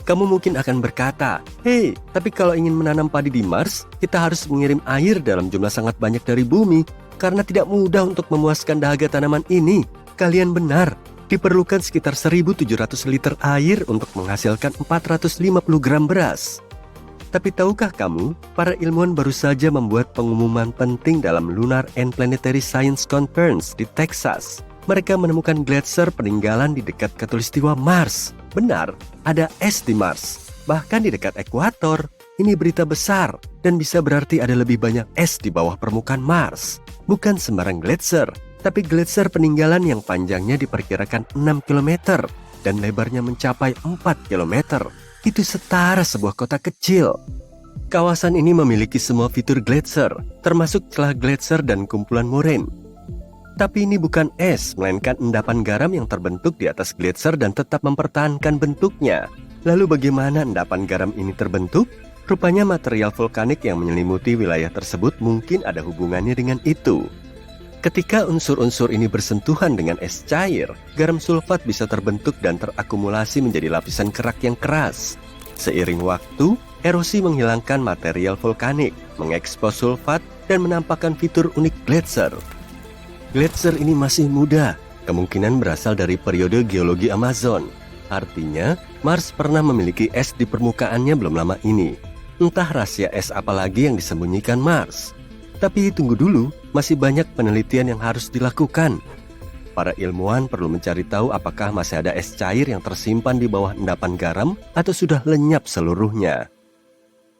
Kamu mungkin akan berkata, "Hei, tapi kalau ingin menanam padi di Mars, kita harus mengirim air dalam jumlah sangat banyak dari bumi, karena tidak mudah untuk memuaskan dahaga tanaman ini." Kalian benar, diperlukan sekitar 1.700 liter air untuk menghasilkan 450 gram beras. Tapi tahukah kamu, para ilmuwan baru saja membuat pengumuman penting dalam Lunar and Planetary Science Conference di Texas. Mereka menemukan gletser peninggalan di dekat khatulistiwa Mars. Benar, ada es di Mars. Bahkan di dekat ekuator. Ini berita besar dan bisa berarti ada lebih banyak es di bawah permukaan Mars. Bukan sembarang gletser, tapi gletser peninggalan yang panjangnya diperkirakan 6 km dan lebarnya mencapai 4 km. Itu setara sebuah kota kecil. Kawasan ini memiliki semua fitur gletser, termasuk celah gletser dan kumpulan moraine. Tapi ini bukan es, melainkan endapan garam yang terbentuk di atas gletser dan tetap mempertahankan bentuknya. Lalu bagaimana endapan garam ini terbentuk? Rupanya material vulkanik yang menyelimuti wilayah tersebut mungkin ada hubungannya dengan itu. Ketika unsur-unsur ini bersentuhan dengan es cair, garam sulfat bisa terbentuk dan terakumulasi menjadi lapisan kerak yang keras. Seiring waktu, erosi menghilangkan material vulkanik, mengekspos sulfat, dan menampakkan fitur unik gletser. Gletser ini masih muda, kemungkinan berasal dari periode geologi Amazon. Artinya, Mars pernah memiliki es di permukaannya belum lama ini. Entah rahasia es apa lagi yang disembunyikan Mars. Tapi tunggu dulu, masih banyak penelitian yang harus dilakukan. Para ilmuwan perlu mencari tahu apakah masih ada es cair yang tersimpan di bawah endapan garam atau sudah lenyap seluruhnya.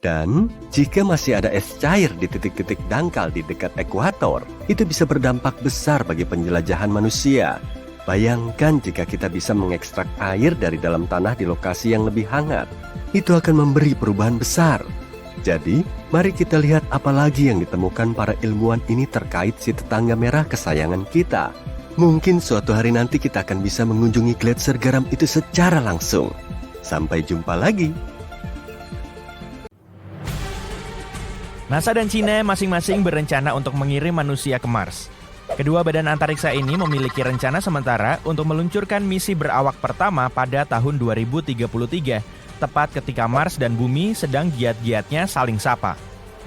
Dan jika masih ada es cair di titik-titik dangkal di dekat ekuator, itu bisa berdampak besar bagi penjelajahan manusia. Bayangkan jika kita bisa mengekstrak air dari dalam tanah di lokasi yang lebih hangat. Itu akan memberi perubahan besar. Jadi, mari kita lihat apa lagi yang ditemukan para ilmuwan ini terkait si tetangga merah kesayangan kita. Mungkin suatu hari nanti kita akan bisa mengunjungi gletser garam itu secara langsung. Sampai jumpa lagi. NASA dan China masing-masing berencana untuk mengirim manusia ke Mars. Kedua badan antariksa ini memiliki rencana sementara untuk meluncurkan misi berawak pertama pada tahun 2033, tepat ketika Mars dan Bumi sedang giat-giatnya saling sapa.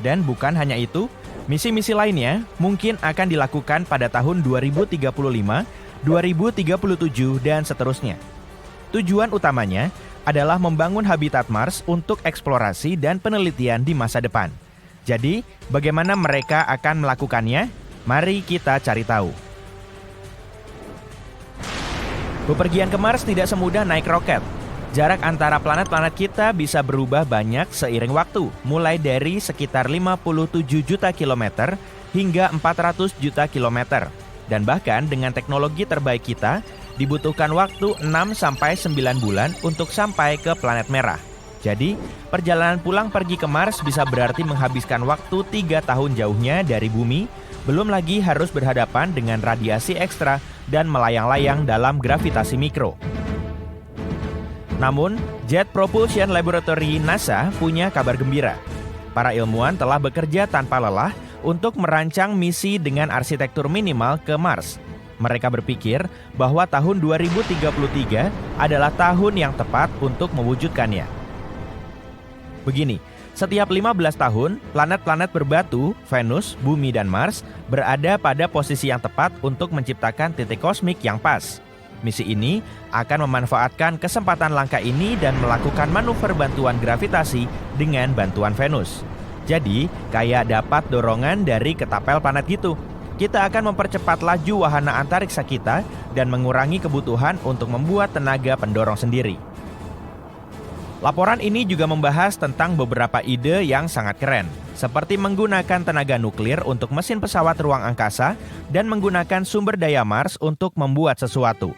Dan bukan hanya itu, misi-misi lainnya mungkin akan dilakukan pada tahun 2035, 2037, dan seterusnya. Tujuan utamanya adalah membangun habitat Mars untuk eksplorasi dan penelitian di masa depan. Jadi, bagaimana mereka akan melakukannya? Mari kita cari tahu. Bepergian ke Mars tidak semudah naik roket. Jarak antara planet-planet kita bisa berubah banyak seiring waktu, mulai dari sekitar 57 juta kilometer hingga 400 juta kilometer. Dan bahkan dengan teknologi terbaik kita, dibutuhkan waktu 6-9 bulan untuk sampai ke planet merah. Jadi, perjalanan pulang pergi ke Mars bisa berarti menghabiskan waktu 3 tahun jauhnya dari bumi, belum lagi harus berhadapan dengan radiasi ekstra dan melayang-layang dalam gravitasi mikro. Namun, Jet Propulsion Laboratory NASA punya kabar gembira. Para ilmuwan telah bekerja tanpa lelah untuk merancang misi dengan arsitektur minimal ke Mars. Mereka berpikir bahwa tahun 2033 adalah tahun yang tepat untuk mewujudkannya. Begini, setiap 15 tahun, planet-planet berbatu, Venus, Bumi, dan Mars berada pada posisi yang tepat untuk menciptakan titik kosmik yang pas. Misi ini akan memanfaatkan kesempatan langka ini dan melakukan manuver bantuan gravitasi dengan bantuan Venus. Jadi, kayak dapat dorongan dari ketapel planet gitu. Kita akan mempercepat laju wahana antariksa kita dan mengurangi kebutuhan untuk membuat tenaga pendorong sendiri. Laporan ini juga membahas tentang beberapa ide yang sangat keren, seperti menggunakan tenaga nuklir untuk mesin pesawat ruang angkasa dan menggunakan sumber daya Mars untuk membuat sesuatu.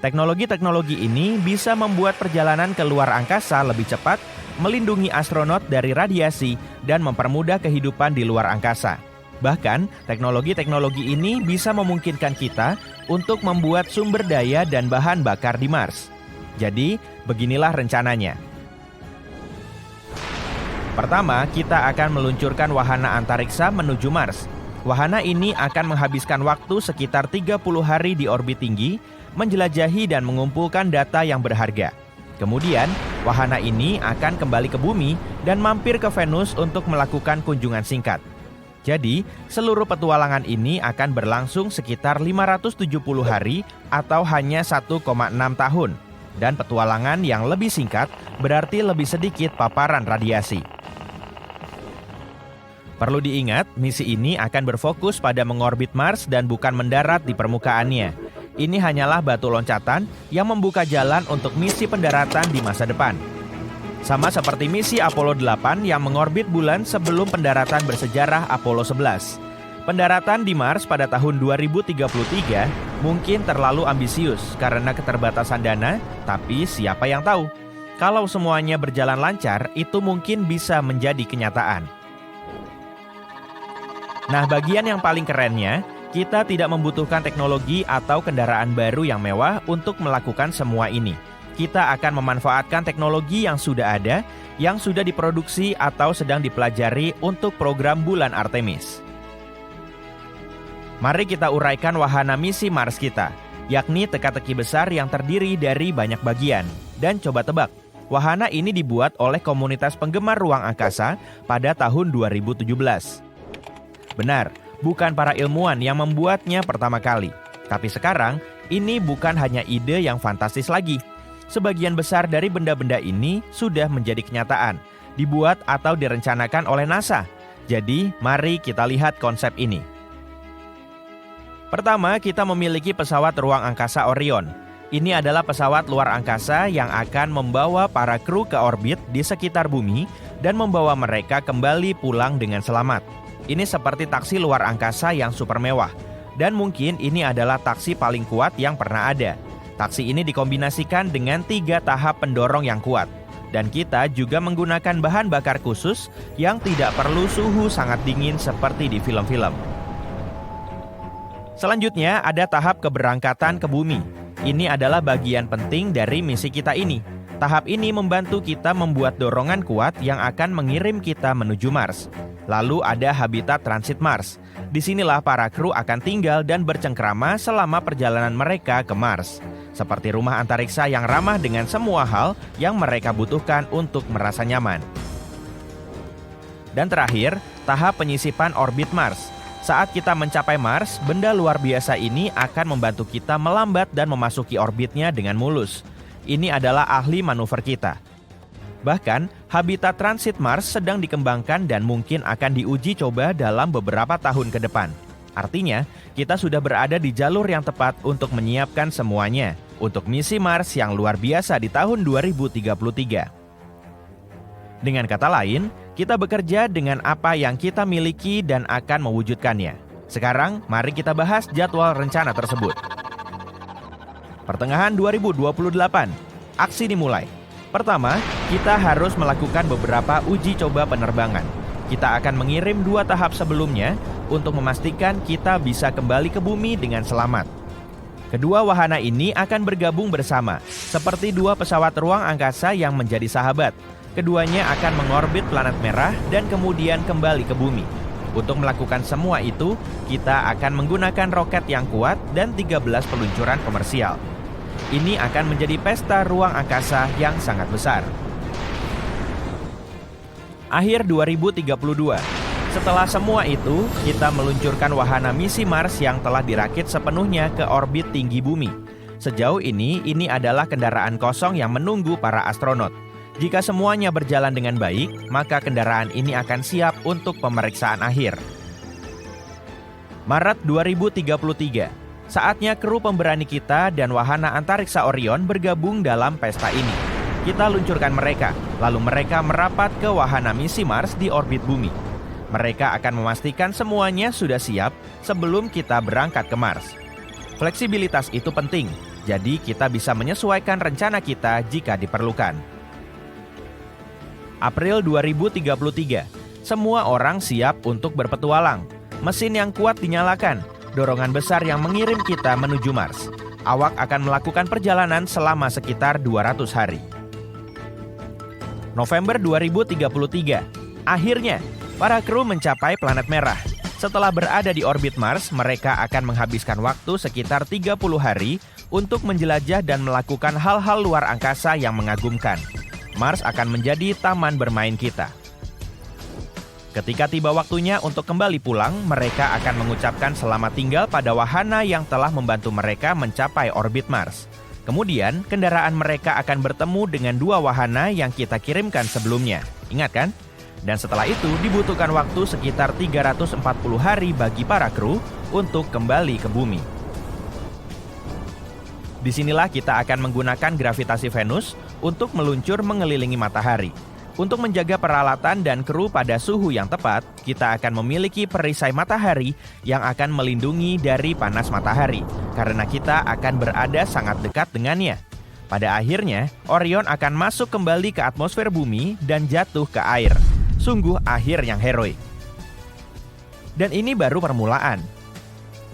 Teknologi-teknologi ini bisa membuat perjalanan ke luar angkasa lebih cepat, melindungi astronot dari radiasi, dan mempermudah kehidupan di luar angkasa. Bahkan, teknologi-teknologi ini bisa memungkinkan kita untuk membuat sumber daya dan bahan bakar di Mars. Jadi, beginilah rencananya. Pertama, kita akan meluncurkan wahana antariksa menuju Mars. Wahana ini akan menghabiskan waktu sekitar 30 hari di orbit tinggi, menjelajahi dan mengumpulkan data yang berharga. Kemudian, wahana ini akan kembali ke bumi dan mampir ke Venus untuk melakukan kunjungan singkat. Jadi, seluruh petualangan ini akan berlangsung sekitar 570 hari atau hanya 1,6 tahun. Dan petualangan yang lebih singkat berarti lebih sedikit paparan radiasi. Perlu diingat, misi ini akan berfokus pada mengorbit Mars dan bukan mendarat di permukaannya. Ini hanyalah batu loncatan yang membuka jalan untuk misi pendaratan di masa depan. Sama seperti misi Apollo 8 yang mengorbit bulan sebelum pendaratan bersejarah Apollo 11. Pendaratan di Mars pada tahun 2033 mungkin terlalu ambisius karena keterbatasan dana, tapi siapa yang tahu? Kalau semuanya berjalan lancar, itu mungkin bisa menjadi kenyataan. Nah, bagian yang paling kerennya, kita tidak membutuhkan teknologi atau kendaraan baru yang mewah untuk melakukan semua ini. Kita akan memanfaatkan teknologi yang sudah ada, yang sudah diproduksi atau sedang dipelajari untuk program bulan Artemis. Mari kita uraikan wahana misi Mars kita, yakni teka-teki besar yang terdiri dari banyak bagian. Dan coba tebak, wahana ini dibuat oleh komunitas penggemar ruang angkasa pada tahun 2017. Benar, bukan para ilmuwan yang membuatnya pertama kali. Tapi sekarang, ini bukan hanya ide yang fantastis lagi. Sebagian besar dari benda-benda ini sudah menjadi kenyataan, dibuat atau direncanakan oleh NASA. Jadi, mari kita lihat konsep ini. Pertama, kita memiliki pesawat ruang angkasa Orion. Ini adalah pesawat luar angkasa yang akan membawa para kru ke orbit di sekitar bumi dan membawa mereka kembali pulang dengan selamat. Ini seperti taksi luar angkasa yang super mewah. Dan mungkin ini adalah taksi paling kuat yang pernah ada. Taksi ini dikombinasikan dengan 3 tahap pendorong yang kuat. Dan kita juga menggunakan bahan bakar khusus yang tidak perlu suhu sangat dingin seperti di film-film. Selanjutnya ada tahap keberangkatan ke bumi. Ini adalah bagian penting dari misi kita ini. Tahap ini membantu kita membuat dorongan kuat yang akan mengirim kita menuju Mars. Lalu ada habitat transit Mars. Disinilah para kru akan tinggal dan bercengkrama selama perjalanan mereka ke Mars. Seperti rumah antariksa yang ramah dengan semua hal yang mereka butuhkan untuk merasa nyaman. Dan terakhir, tahap penyisipan orbit Mars. Saat kita mencapai Mars, benda luar biasa ini akan membantu kita melambat dan memasuki orbitnya dengan mulus. Ini adalah ahli manuver kita. Bahkan, habitat transit Mars sedang dikembangkan dan mungkin akan diuji coba dalam beberapa tahun ke depan. Artinya, kita sudah berada di jalur yang tepat untuk menyiapkan semuanya untuk misi Mars yang luar biasa di tahun 2033. Dengan kata lain, kita bekerja dengan apa yang kita miliki dan akan mewujudkannya. Sekarang, mari kita bahas jadwal rencana tersebut. Pertengahan 2028, aksi dimulai. Pertama, kita harus melakukan beberapa uji coba penerbangan. Kita akan mengirim 2 tahap sebelumnya untuk memastikan kita bisa kembali ke bumi dengan selamat. Kedua wahana ini akan bergabung bersama, seperti 2 pesawat ruang angkasa yang menjadi sahabat. Keduanya akan mengorbit planet merah dan kemudian kembali ke bumi. Untuk melakukan semua itu, kita akan menggunakan roket yang kuat dan 13 peluncuran komersial. Ini akan menjadi pesta ruang angkasa yang sangat besar. Akhir 2032. Setelah semua itu, kita meluncurkan wahana misi Mars yang telah dirakit sepenuhnya ke orbit tinggi bumi. Sejauh ini adalah kendaraan kosong yang menunggu para astronot. Jika semuanya berjalan dengan baik, maka kendaraan ini akan siap untuk pemeriksaan akhir. Maret 2033, saatnya kru pemberani kita dan wahana antariksa Orion bergabung dalam pesta ini. Kita luncurkan mereka, lalu mereka merapat ke wahana misi Mars di orbit bumi. Mereka akan memastikan semuanya sudah siap sebelum kita berangkat ke Mars. Fleksibilitas itu penting, jadi kita bisa menyesuaikan rencana kita jika diperlukan. April 2033, semua orang siap untuk berpetualang. Mesin yang kuat dinyalakan, dorongan besar yang mengirim kita menuju Mars. Awak akan melakukan perjalanan selama sekitar 200 hari. November 2033, akhirnya para kru mencapai planet merah. Setelah berada di orbit Mars, mereka akan menghabiskan waktu sekitar 30 hari untuk menjelajah dan melakukan hal-hal luar angkasa yang mengagumkan. Mars akan menjadi taman bermain kita. Ketika tiba waktunya untuk kembali pulang, mereka akan mengucapkan selamat tinggal pada wahana yang telah membantu mereka mencapai orbit Mars. Kemudian, kendaraan mereka akan bertemu dengan 2 wahana yang kita kirimkan sebelumnya. Ingat kan? Dan setelah itu dibutuhkan waktu sekitar 340 hari bagi para kru untuk kembali ke bumi. Disinilah kita akan menggunakan gravitasi Venus untuk meluncur mengelilingi matahari. Untuk menjaga peralatan dan kru pada suhu yang tepat, kita akan memiliki perisai matahari yang akan melindungi dari panas matahari, karena kita akan berada sangat dekat dengannya. Pada akhirnya, Orion akan masuk kembali ke atmosfer bumi dan jatuh ke air. Sungguh akhir yang heroik. Dan ini baru permulaan.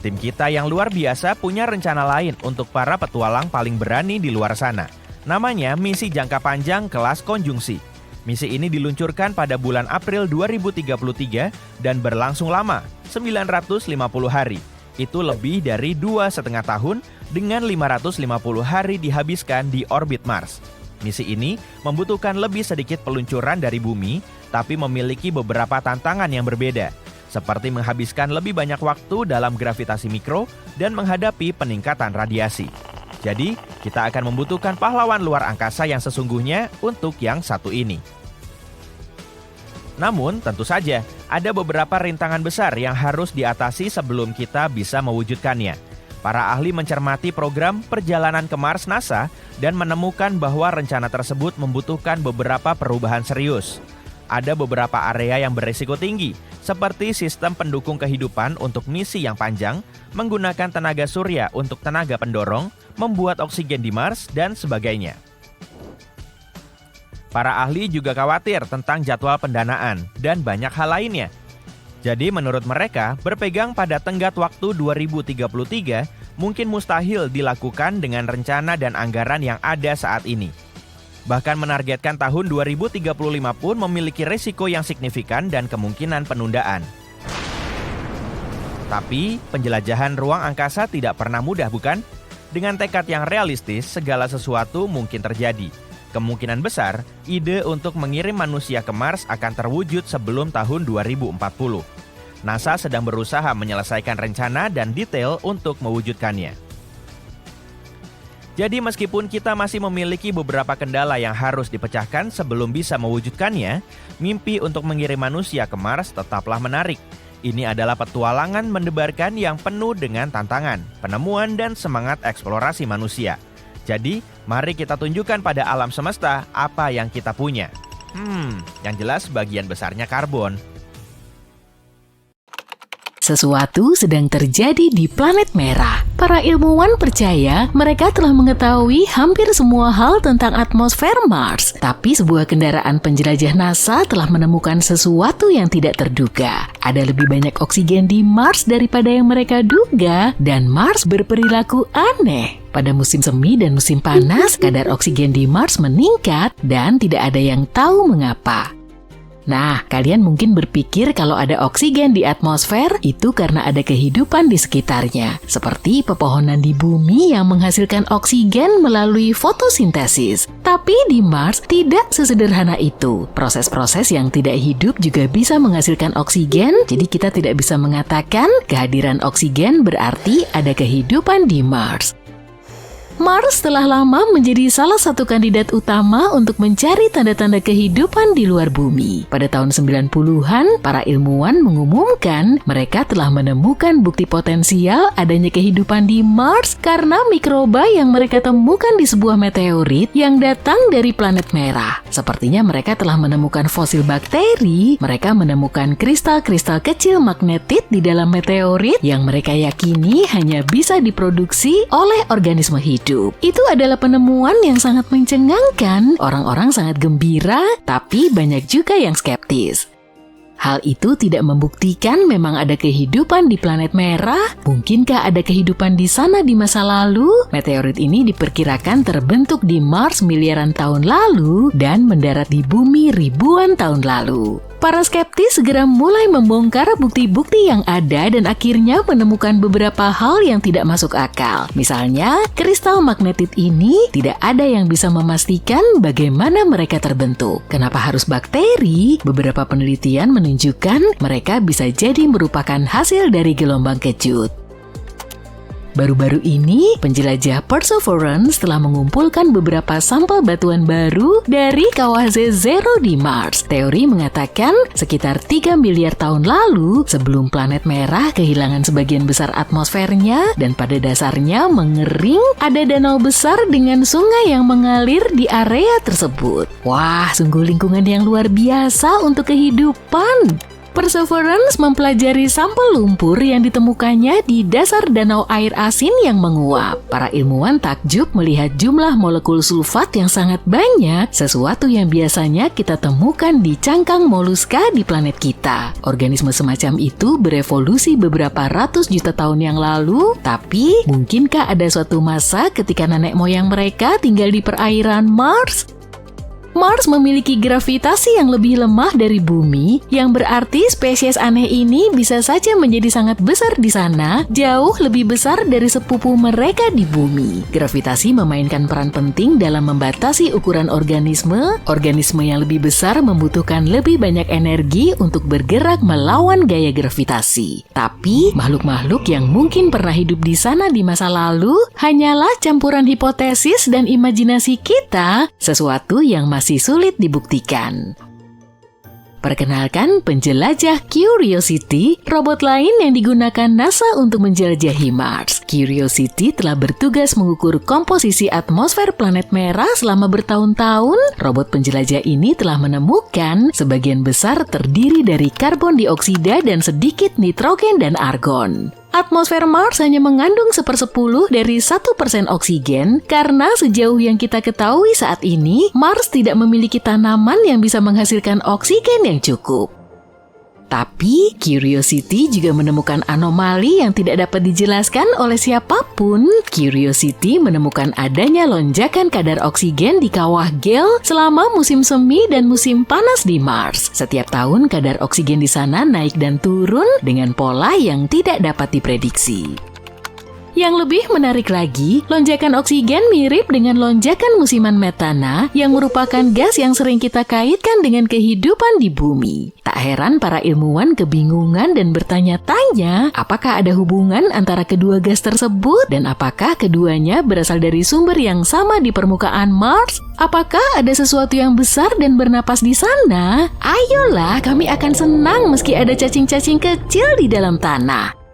Tim kita yang luar biasa punya rencana lain untuk para petualang paling berani di luar sana. Namanya misi jangka panjang kelas konjungsi. Misi ini diluncurkan pada bulan April 2033 dan berlangsung lama, 950 hari. Itu lebih dari 2,5 tahun dengan 550 hari dihabiskan di orbit Mars. Misi ini membutuhkan lebih sedikit peluncuran dari bumi, tapi memiliki beberapa tantangan yang berbeda, seperti menghabiskan lebih banyak waktu dalam gravitasi mikro dan menghadapi peningkatan radiasi. Jadi, kita akan membutuhkan pahlawan luar angkasa yang sesungguhnya untuk yang satu ini. Namun, tentu saja, ada beberapa rintangan besar yang harus diatasi sebelum kita bisa mewujudkannya. Para ahli mencermati program perjalanan ke Mars NASA dan menemukan bahwa rencana tersebut membutuhkan beberapa perubahan serius. Ada beberapa area yang berisiko tinggi, seperti sistem pendukung kehidupan untuk misi yang panjang, menggunakan tenaga surya untuk tenaga pendorong, membuat oksigen di Mars, dan sebagainya. Para ahli juga khawatir tentang jadwal pendanaan dan banyak hal lainnya. Jadi menurut mereka, berpegang pada tenggat waktu 2033 mungkin mustahil dilakukan dengan rencana dan anggaran yang ada saat ini. Bahkan menargetkan tahun 2035 pun memiliki risiko yang signifikan dan kemungkinan penundaan. Tapi, penjelajahan ruang angkasa tidak pernah mudah, bukan? Dengan tekad yang realistis, segala sesuatu mungkin terjadi. Kemungkinan besar, ide untuk mengirim manusia ke Mars akan terwujud sebelum tahun 2040. NASA sedang berusaha menyelesaikan rencana dan detail untuk mewujudkannya. Jadi meskipun kita masih memiliki beberapa kendala yang harus dipecahkan sebelum bisa mewujudkannya, mimpi untuk mengirim manusia ke Mars tetaplah menarik. Ini adalah petualangan mendebarkan yang penuh dengan tantangan, penemuan, dan semangat eksplorasi manusia. Jadi, mari kita tunjukkan pada alam semesta apa yang kita punya. Yang jelas bagian besarnya karbon. Sesuatu sedang terjadi di planet merah. Para ilmuwan percaya mereka telah mengetahui hampir semua hal tentang atmosfer Mars. Tapi sebuah kendaraan penjelajah NASA telah menemukan sesuatu yang tidak terduga. Ada lebih banyak oksigen di Mars daripada yang mereka duga, dan Mars berperilaku aneh. Pada musim semi dan musim panas, kadar oksigen di Mars meningkat dan tidak ada yang tahu mengapa. Nah, kalian mungkin berpikir kalau ada oksigen di atmosfer itu karena ada kehidupan di sekitarnya, seperti pepohonan di bumi yang menghasilkan oksigen melalui fotosintesis. Tapi di Mars tidak sesederhana itu. Proses-proses yang tidak hidup juga bisa menghasilkan oksigen, jadi kita tidak bisa mengatakan kehadiran oksigen berarti ada kehidupan di Mars. Mars telah lama menjadi salah satu kandidat utama untuk mencari tanda-tanda kehidupan di luar bumi. Pada tahun 90-an, para ilmuwan mengumumkan mereka telah menemukan bukti potensial adanya kehidupan di Mars karena mikroba yang mereka temukan di sebuah meteorit yang datang dari planet merah. Sepertinya mereka telah menemukan fosil bakteri, mereka menemukan kristal-kristal kecil magnetit di dalam meteorit yang mereka yakini hanya bisa diproduksi oleh organisme hidup. Itu adalah penemuan yang sangat mencengangkan. Orang-orang sangat gembira, tapi banyak juga yang skeptis. Hal itu tidak membuktikan memang ada kehidupan di planet merah. Mungkinkah ada kehidupan di sana di masa lalu? Meteorit ini diperkirakan terbentuk di Mars miliaran tahun lalu dan mendarat di bumi ribuan tahun lalu. Para skeptis segera mulai membongkar bukti-bukti yang ada dan akhirnya menemukan beberapa hal yang tidak masuk akal. Misalnya, kristal magnetit ini tidak ada yang bisa memastikan bagaimana mereka terbentuk. Kenapa harus bakteri? Beberapa penelitian menunjukkan mereka bisa jadi merupakan hasil dari gelombang kejut. Baru-baru ini, penjelajah Perseverance telah mengumpulkan beberapa sampel batuan baru dari kawah Z0 di Mars. Teori mengatakan sekitar 3 miliar tahun lalu, sebelum planet merah kehilangan sebagian besar atmosfernya dan pada dasarnya mengering, ada danau besar dengan sungai yang mengalir di area tersebut. Wah, sungguh lingkungan yang luar biasa untuk kehidupan. Perseverance mempelajari sampel lumpur yang ditemukannya di dasar danau air asin yang menguap. Para ilmuwan takjub melihat jumlah molekul sulfat yang sangat banyak, sesuatu yang biasanya kita temukan di cangkang moluska di planet kita. Organisme semacam itu berevolusi beberapa ratus juta tahun yang lalu, tapi mungkinkah ada suatu masa ketika nenek moyang mereka tinggal di perairan Mars? Mars memiliki gravitasi yang lebih lemah dari bumi, yang berarti spesies aneh ini bisa saja menjadi sangat besar di sana, jauh lebih besar dari sepupu mereka di bumi. Gravitasi memainkan peran penting dalam membatasi ukuran organisme. Organisme yang lebih besar membutuhkan lebih banyak energi untuk bergerak melawan gaya gravitasi. Tapi, makhluk-makhluk yang mungkin pernah hidup di sana di masa lalu hanyalah campuran hipotesis dan imajinasi kita, sesuatu yang masih sulit dibuktikan. Perkenalkan penjelajah Curiosity, robot lain yang digunakan NASA untuk menjelajahi Mars. Curiosity telah bertugas mengukur komposisi atmosfer planet merah selama bertahun-tahun. Robot penjelajah ini telah menemukan sebagian besar terdiri dari karbon dioksida dan sedikit nitrogen dan argon. Atmosfer Mars hanya mengandung 1/10 dari 1% oksigen karena sejauh yang kita ketahui saat ini, Mars tidak memiliki tanaman yang bisa menghasilkan oksigen yang cukup. Tapi, Curiosity juga menemukan anomali yang tidak dapat dijelaskan oleh siapapun. Curiosity menemukan adanya lonjakan kadar oksigen di kawah Gale selama musim semi dan musim panas di Mars. Setiap tahun kadar oksigen di sana naik dan turun dengan pola yang tidak dapat diprediksi. Yang lebih menarik lagi, lonjakan oksigen mirip dengan lonjakan musiman metana yang merupakan gas yang sering kita kaitkan dengan kehidupan di bumi. Tak heran para ilmuwan kebingungan dan bertanya-tanya apakah ada hubungan antara kedua gas tersebut dan apakah keduanya berasal dari sumber yang sama di permukaan Mars? Apakah ada sesuatu yang besar dan bernapas di sana? Ayolah, kami akan senang meski ada cacing-cacing kecil di dalam tanah.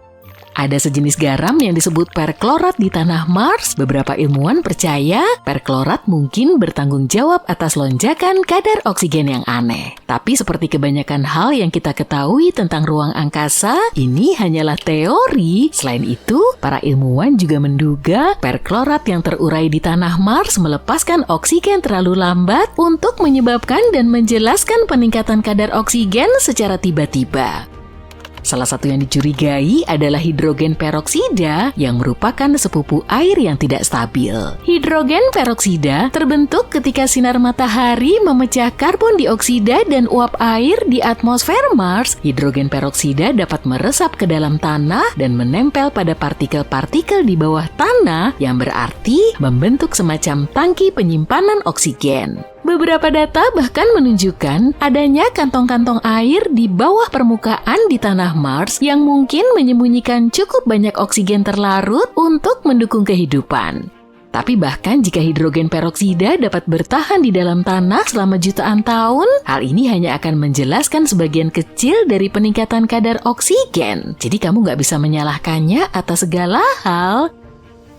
Ada sejenis garam yang disebut perklorat di tanah Mars. Beberapa ilmuwan percaya perklorat mungkin bertanggung jawab atas lonjakan kadar oksigen yang aneh. Tapi seperti kebanyakan hal yang kita ketahui tentang ruang angkasa, ini hanyalah teori. Selain itu, para ilmuwan juga menduga perklorat yang terurai di tanah Mars melepaskan oksigen terlalu lambat untuk menyebabkan dan menjelaskan peningkatan kadar oksigen secara tiba-tiba. Salah satu yang dicurigai adalah hidrogen peroksida yang merupakan sepupu air yang tidak stabil. Hidrogen peroksida terbentuk ketika sinar matahari memecah karbon dioksida dan uap air di atmosfer Mars. Hidrogen peroksida dapat meresap ke dalam tanah dan menempel pada partikel-partikel di bawah tanah yang berarti membentuk semacam tangki penyimpanan oksigen. Beberapa data bahkan menunjukkan adanya kantong-kantong air di bawah permukaan di tanah Mars yang mungkin menyembunyikan cukup banyak oksigen terlarut untuk mendukung kehidupan. Tapi bahkan jika hidrogen peroksida dapat bertahan di dalam tanah selama jutaan tahun, hal ini hanya akan menjelaskan sebagian kecil dari peningkatan kadar oksigen. Jadi kamu nggak bisa menyalahkannya atas segala hal.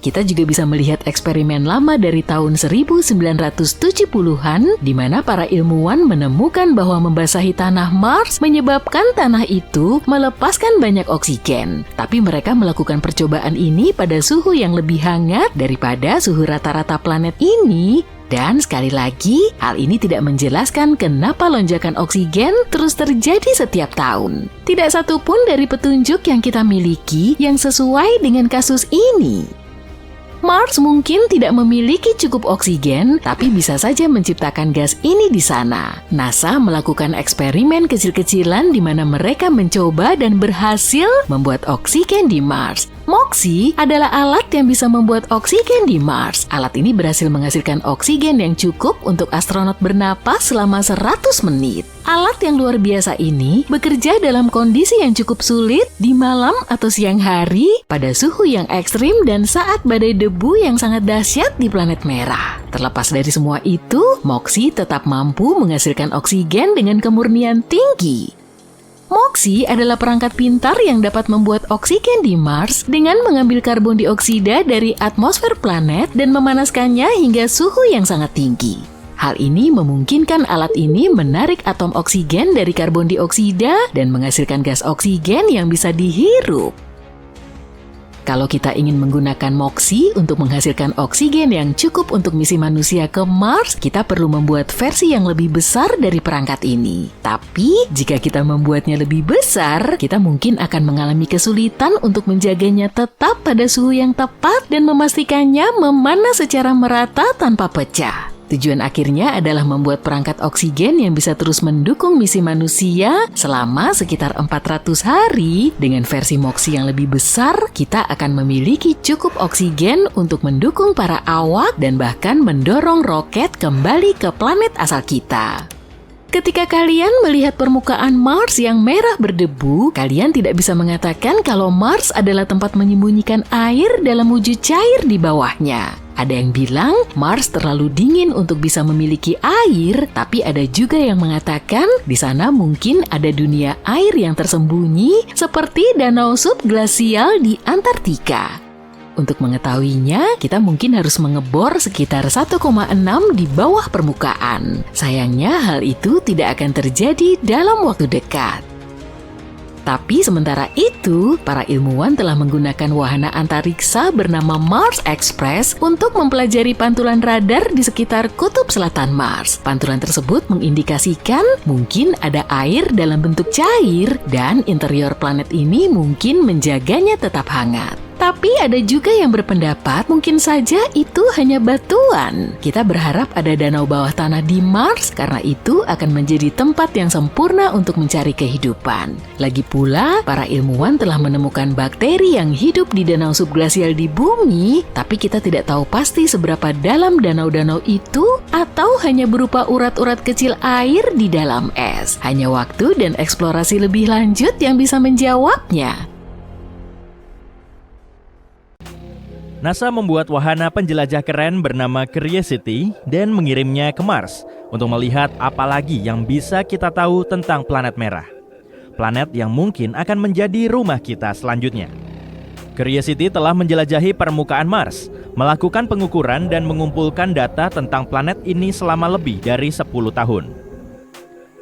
Kita juga bisa melihat eksperimen lama dari tahun 1970-an, di mana para ilmuwan menemukan bahwa membasahi tanah Mars menyebabkan tanah itu melepaskan banyak oksigen. Tapi mereka melakukan percobaan ini pada suhu yang lebih hangat daripada suhu rata-rata planet ini. Dan sekali lagi, hal ini tidak menjelaskan kenapa lonjakan oksigen terus terjadi setiap tahun. Tidak satu pun dari petunjuk yang kita miliki yang sesuai dengan kasus ini. Mars mungkin tidak memiliki cukup oksigen, tapi bisa saja menciptakan gas ini di sana. NASA melakukan eksperimen kecil-kecilan di mana mereka mencoba dan berhasil membuat oksigen di Mars. MOXIE adalah alat yang bisa membuat oksigen di Mars. Alat ini berhasil menghasilkan oksigen yang cukup untuk astronot bernapas selama 100 menit. Alat yang luar biasa ini bekerja dalam kondisi yang cukup sulit di malam atau siang hari, pada suhu yang ekstrim dan saat badai debu yang sangat dahsyat di planet merah. Terlepas dari semua itu, MOXIE tetap mampu menghasilkan oksigen dengan kemurnian tinggi. MOXIE adalah perangkat pintar yang dapat membuat oksigen di Mars dengan mengambil karbon dioksida dari atmosfer planet dan memanaskannya hingga suhu yang sangat tinggi. Hal ini memungkinkan alat ini menarik atom oksigen dari karbon dioksida dan menghasilkan gas oksigen yang bisa dihirup. Kalau kita ingin menggunakan MOXIE untuk menghasilkan oksigen yang cukup untuk misi manusia ke Mars, kita perlu membuat versi yang lebih besar dari perangkat ini. Tapi, jika kita membuatnya lebih besar, kita mungkin akan mengalami kesulitan untuk menjaganya tetap pada suhu yang tepat dan memastikannya memanas secara merata tanpa pecah. Tujuan akhirnya adalah membuat perangkat oksigen yang bisa terus mendukung misi manusia selama sekitar 400 hari. Dengan versi MOXIE yang lebih besar, kita akan memiliki cukup oksigen untuk mendukung para awak dan bahkan mendorong roket kembali ke planet asal kita. Ketika kalian melihat permukaan Mars yang merah berdebu, kalian tidak bisa mengatakan kalau Mars adalah tempat menyembunyikan air dalam wujud cair di bawahnya. Ada yang bilang Mars terlalu dingin untuk bisa memiliki air, tapi ada juga yang mengatakan di sana mungkin ada dunia air yang tersembunyi seperti danau subglasial di Antartika. Untuk mengetahuinya, kita mungkin harus mengebor sekitar 1,6 di bawah permukaan. Sayangnya hal itu tidak akan terjadi dalam waktu dekat. Tapi sementara itu, para ilmuwan telah menggunakan wahana antariksa bernama Mars Express untuk mempelajari pantulan radar di sekitar kutub selatan Mars. Pantulan tersebut mengindikasikan mungkin ada air dalam bentuk cair dan interior planet ini mungkin menjaganya tetap hangat. Tapi ada juga yang berpendapat mungkin saja itu hanya batuan. Kita berharap ada danau bawah tanah di Mars karena itu akan menjadi tempat yang sempurna untuk mencari kehidupan. Lagi pula, para ilmuwan telah menemukan bakteri yang hidup di danau subglasial di bumi, tapi kita tidak tahu pasti seberapa dalam danau-danau itu atau hanya berupa urat-urat kecil air di dalam es. Hanya waktu dan eksplorasi lebih lanjut yang bisa menjawabnya. NASA membuat wahana penjelajah keren bernama Curiosity dan mengirimnya ke Mars untuk melihat apa lagi yang bisa kita tahu tentang planet merah. Planet yang mungkin akan menjadi rumah kita selanjutnya. Curiosity telah menjelajahi permukaan Mars, melakukan pengukuran dan mengumpulkan data tentang planet ini selama lebih dari 10 tahun.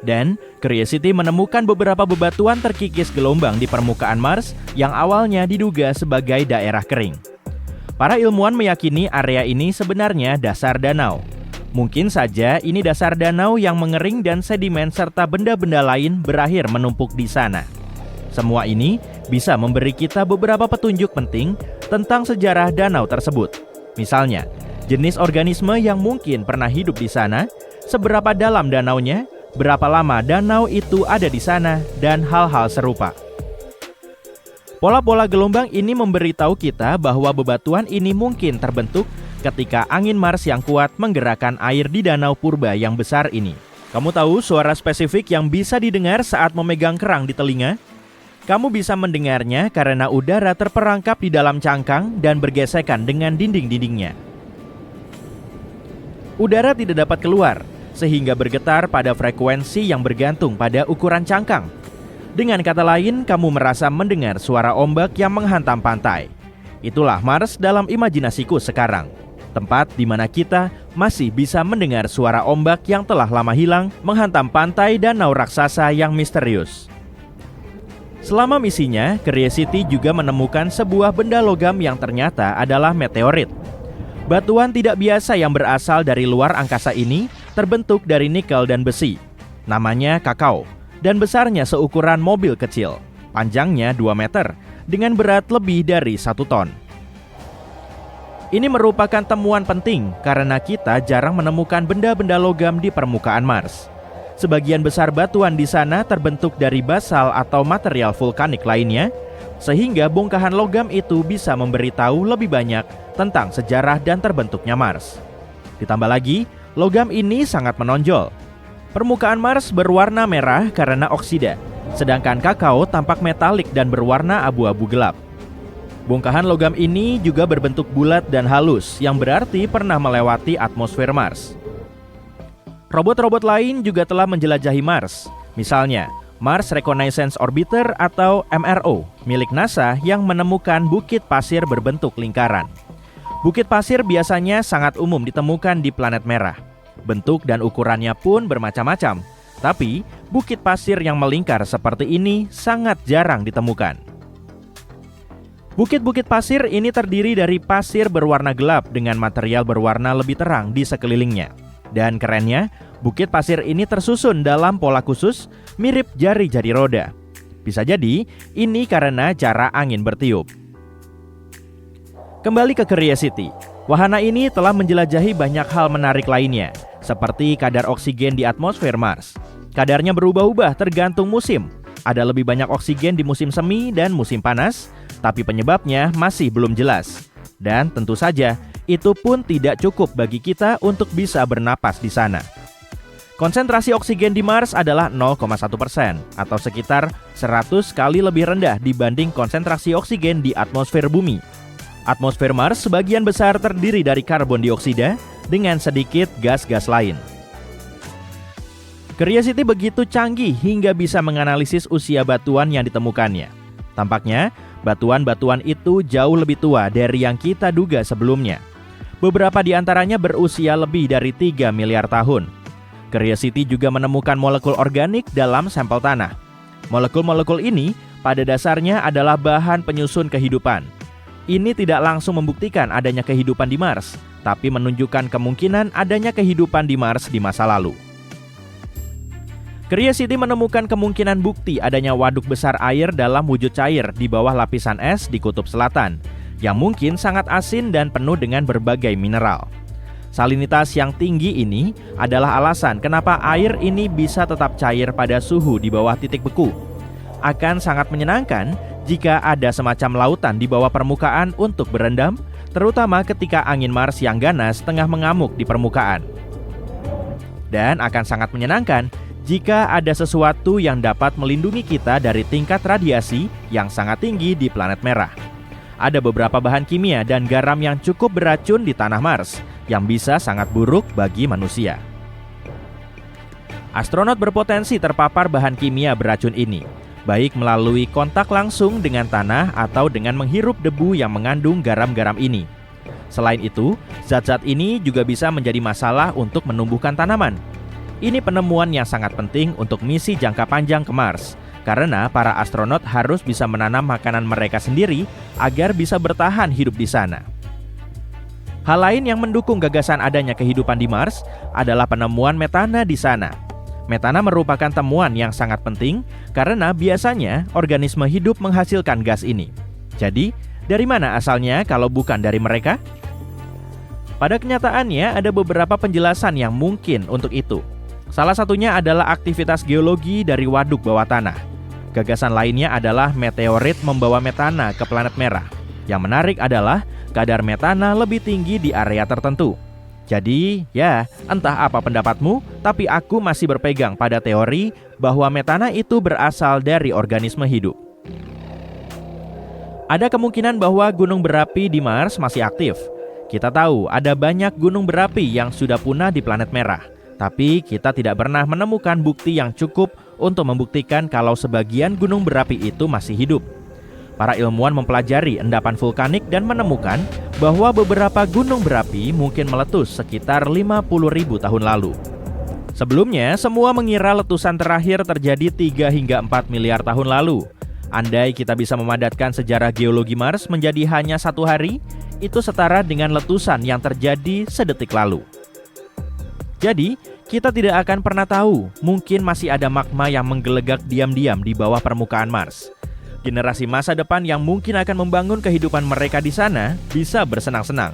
Dan Curiosity menemukan beberapa bebatuan terkikis gelombang di permukaan Mars yang awalnya diduga sebagai daerah kering. Para ilmuwan meyakini area ini sebenarnya dasar danau. Mungkin saja ini dasar danau yang mengering dan sedimen serta benda-benda lain berakhir menumpuk di sana. Semua ini bisa memberi kita beberapa petunjuk penting tentang sejarah danau tersebut. Misalnya, jenis organisme yang mungkin pernah hidup di sana, seberapa dalam danaunya, berapa lama danau itu ada di sana, dan hal-hal serupa. Pola-pola gelombang ini memberitahu kita bahwa bebatuan ini mungkin terbentuk ketika angin Mars yang kuat menggerakkan air di danau purba yang besar ini. Kamu tahu suara spesifik yang bisa didengar saat memegang kerang di telinga? Kamu bisa mendengarnya karena udara terperangkap di dalam cangkang dan bergesekan dengan dinding-dindingnya. Udara tidak dapat keluar, sehingga bergetar pada frekuensi yang bergantung pada ukuran cangkang. Dengan kata lain, kamu merasa mendengar suara ombak yang menghantam pantai. Itulah Mars dalam imajinasiku sekarang. Tempat di mana kita masih bisa mendengar suara ombak yang telah lama hilang menghantam pantai danau raksasa yang misterius. Selama misinya, Curiosity juga menemukan sebuah benda logam yang ternyata adalah meteorit. Batuan tidak biasa yang berasal dari luar angkasa ini terbentuk dari nikel dan besi. Namanya kakao, dan besarnya seukuran mobil kecil. Panjangnya 2 meter, dengan berat lebih dari 1 ton. Ini merupakan temuan penting karena kita jarang menemukan benda-benda logam di permukaan Mars. Sebagian besar batuan di sana terbentuk dari basal atau material vulkanik lainnya, sehingga bongkahan logam itu bisa memberitahu lebih banyak tentang sejarah dan terbentuknya Mars. Ditambah lagi, logam ini sangat menonjol. Permukaan Mars berwarna merah karena oksida, sedangkan kakao tampak metalik dan berwarna abu-abu gelap. Bongkahan logam ini juga berbentuk bulat dan halus, yang berarti pernah melewati atmosfer Mars. Robot-robot lain juga telah menjelajahi Mars. Misalnya, Mars Reconnaissance Orbiter atau MRO milik NASA yang menemukan bukit pasir berbentuk lingkaran. Bukit pasir biasanya sangat umum ditemukan di planet merah. Bentuk dan ukurannya pun bermacam-macam. Tapi, bukit pasir yang melingkar seperti ini sangat jarang ditemukan. Bukit-bukit pasir ini terdiri dari pasir berwarna gelap dengan material berwarna lebih terang di sekelilingnya. Dan kerennya, bukit pasir ini tersusun dalam pola khusus mirip jari-jari roda. Bisa jadi, ini karena cara angin bertiup. Kembali ke Curiosity, wahana ini telah menjelajahi banyak hal menarik lainnya, seperti kadar oksigen di atmosfer Mars. Kadarnya berubah-ubah tergantung musim. Ada lebih banyak oksigen di musim semi dan musim panas, tapi penyebabnya masih belum jelas. Dan tentu saja, itu pun tidak cukup bagi kita untuk bisa bernapas di sana. Konsentrasi oksigen di Mars adalah 0,1% atau sekitar 100 kali lebih rendah dibanding konsentrasi oksigen di atmosfer bumi. Atmosfer Mars sebagian besar terdiri dari karbon dioksida dengan sedikit gas-gas lain. Curiosity begitu canggih hingga bisa menganalisis usia batuan yang ditemukannya. Tampaknya, batuan-batuan itu jauh lebih tua dari yang kita duga sebelumnya. Beberapa di antaranya berusia lebih dari 3 miliar tahun. Curiosity juga menemukan molekul organik dalam sampel tanah. Molekul-molekul ini pada dasarnya adalah bahan penyusun kehidupan. Ini tidak langsung membuktikan adanya kehidupan di Mars, tapi menunjukkan kemungkinan adanya kehidupan di Mars di masa lalu. Curiosity menemukan kemungkinan bukti adanya waduk besar air dalam wujud cair di bawah lapisan es di Kutub Selatan, yang mungkin sangat asin dan penuh dengan berbagai mineral. Salinitas yang tinggi ini adalah alasan kenapa air ini bisa tetap cair pada suhu di bawah titik beku. Akan sangat menyenangkan jika ada semacam lautan di bawah permukaan untuk berendam, terutama ketika angin Mars yang ganas tengah mengamuk di permukaan. Dan akan sangat menyenangkan jika ada sesuatu yang dapat melindungi kita dari tingkat radiasi yang sangat tinggi di planet merah. Ada beberapa bahan kimia dan garam yang cukup beracun di tanah Mars, yang bisa sangat buruk bagi manusia. Astronot berpotensi terpapar bahan kimia beracun ini, baik melalui kontak langsung dengan tanah atau dengan menghirup debu yang mengandung garam-garam ini. Selain itu, zat-zat ini juga bisa menjadi masalah untuk menumbuhkan tanaman. Ini penemuan yang sangat penting untuk misi jangka panjang ke Mars, karena para astronot harus bisa menanam makanan mereka sendiri agar bisa bertahan hidup di sana. Hal lain yang mendukung gagasan adanya kehidupan di Mars adalah penemuan metana di sana. Metana merupakan temuan yang sangat penting karena biasanya organisme hidup menghasilkan gas ini. Jadi, dari mana asalnya kalau bukan dari mereka? Pada kenyataannya ada beberapa penjelasan yang mungkin untuk itu. Salah satunya adalah aktivitas geologi dari waduk bawah tanah. Gagasan lainnya adalah meteorit membawa metana ke planet merah. Yang menarik adalah kadar metana lebih tinggi di area tertentu. Jadi, ya, entah apa pendapatmu, tapi aku masih berpegang pada teori bahwa metana itu berasal dari organisme hidup. Ada kemungkinan bahwa gunung berapi di Mars masih aktif. Kita tahu ada banyak gunung berapi yang sudah punah di planet merah, tapi kita tidak pernah menemukan bukti yang cukup untuk membuktikan kalau sebagian gunung berapi itu masih hidup. Para ilmuwan mempelajari endapan vulkanik dan menemukan bahwa beberapa gunung berapi mungkin meletus sekitar 50.000 tahun lalu. Sebelumnya, semua mengira letusan terakhir terjadi 3 hingga 4 miliar tahun lalu. Andai kita bisa memadatkan sejarah geologi Mars menjadi hanya 1 hari, itu setara dengan letusan yang terjadi sedetik lalu. Jadi, kita tidak akan pernah tahu, mungkin masih ada magma yang menggelegak diam-diam di bawah permukaan Mars. Generasi masa depan yang mungkin akan membangun kehidupan mereka di sana bisa bersenang-senang.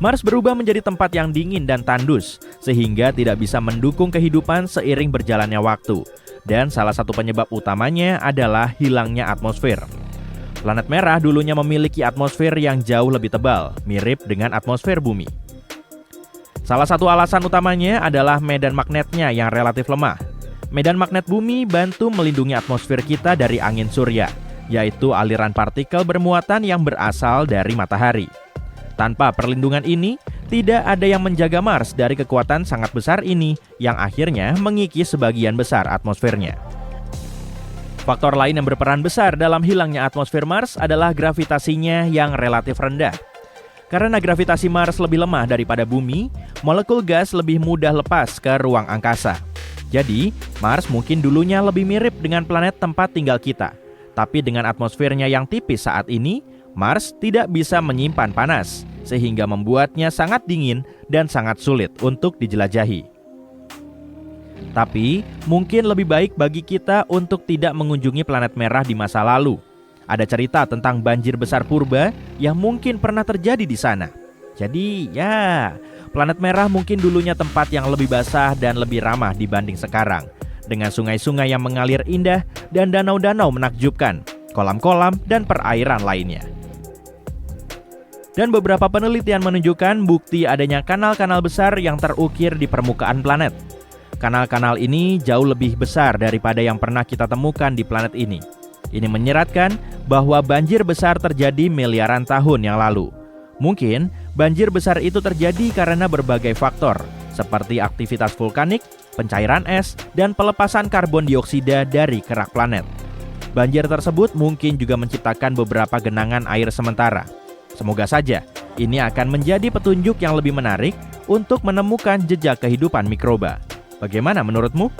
Mars berubah menjadi tempat yang dingin dan tandus, sehingga tidak bisa mendukung kehidupan seiring berjalannya waktu. Dan salah satu penyebab utamanya adalah hilangnya atmosfer. Planet merah dulunya memiliki atmosfer yang jauh lebih tebal, mirip dengan atmosfer bumi. Salah satu alasan utamanya adalah medan magnetnya yang relatif lemah. Medan magnet bumi bantu melindungi atmosfer kita dari angin surya, yaitu aliran partikel bermuatan yang berasal dari matahari. Tanpa perlindungan ini, tidak ada yang menjaga Mars dari kekuatan sangat besar ini yang akhirnya mengikis sebagian besar atmosfernya. Faktor lain yang berperan besar dalam hilangnya atmosfer Mars adalah gravitasinya yang relatif rendah. Karena gravitasi Mars lebih lemah daripada bumi, molekul gas lebih mudah lepas ke ruang angkasa. Jadi, Mars mungkin dulunya lebih mirip dengan planet tempat tinggal kita. Tapi dengan atmosfernya yang tipis saat ini, Mars tidak bisa menyimpan panas, sehingga membuatnya sangat dingin dan sangat sulit untuk dijelajahi. Tapi, mungkin lebih baik bagi kita untuk tidak mengunjungi planet merah di masa lalu. Ada cerita tentang banjir besar purba yang mungkin pernah terjadi di sana. Jadi, planet merah mungkin dulunya tempat yang lebih basah dan lebih ramah dibanding sekarang, dengan sungai-sungai yang mengalir indah dan danau-danau menakjubkan, kolam-kolam dan perairan lainnya. Dan beberapa penelitian menunjukkan bukti adanya kanal-kanal besar yang terukir di permukaan planet. Kanal-kanal ini jauh lebih besar daripada yang pernah kita temukan di planet ini. Ini menyeratkan bahwa banjir besar terjadi miliaran tahun yang lalu. Mungkin banjir besar itu terjadi karena berbagai faktor, seperti aktivitas vulkanik, pencairan es, dan pelepasan karbon dioksida dari kerak planet. Banjir tersebut mungkin juga menciptakan beberapa genangan air sementara. Semoga saja ini akan menjadi petunjuk yang lebih menarik untuk menemukan jejak kehidupan mikroba. Bagaimana menurutmu?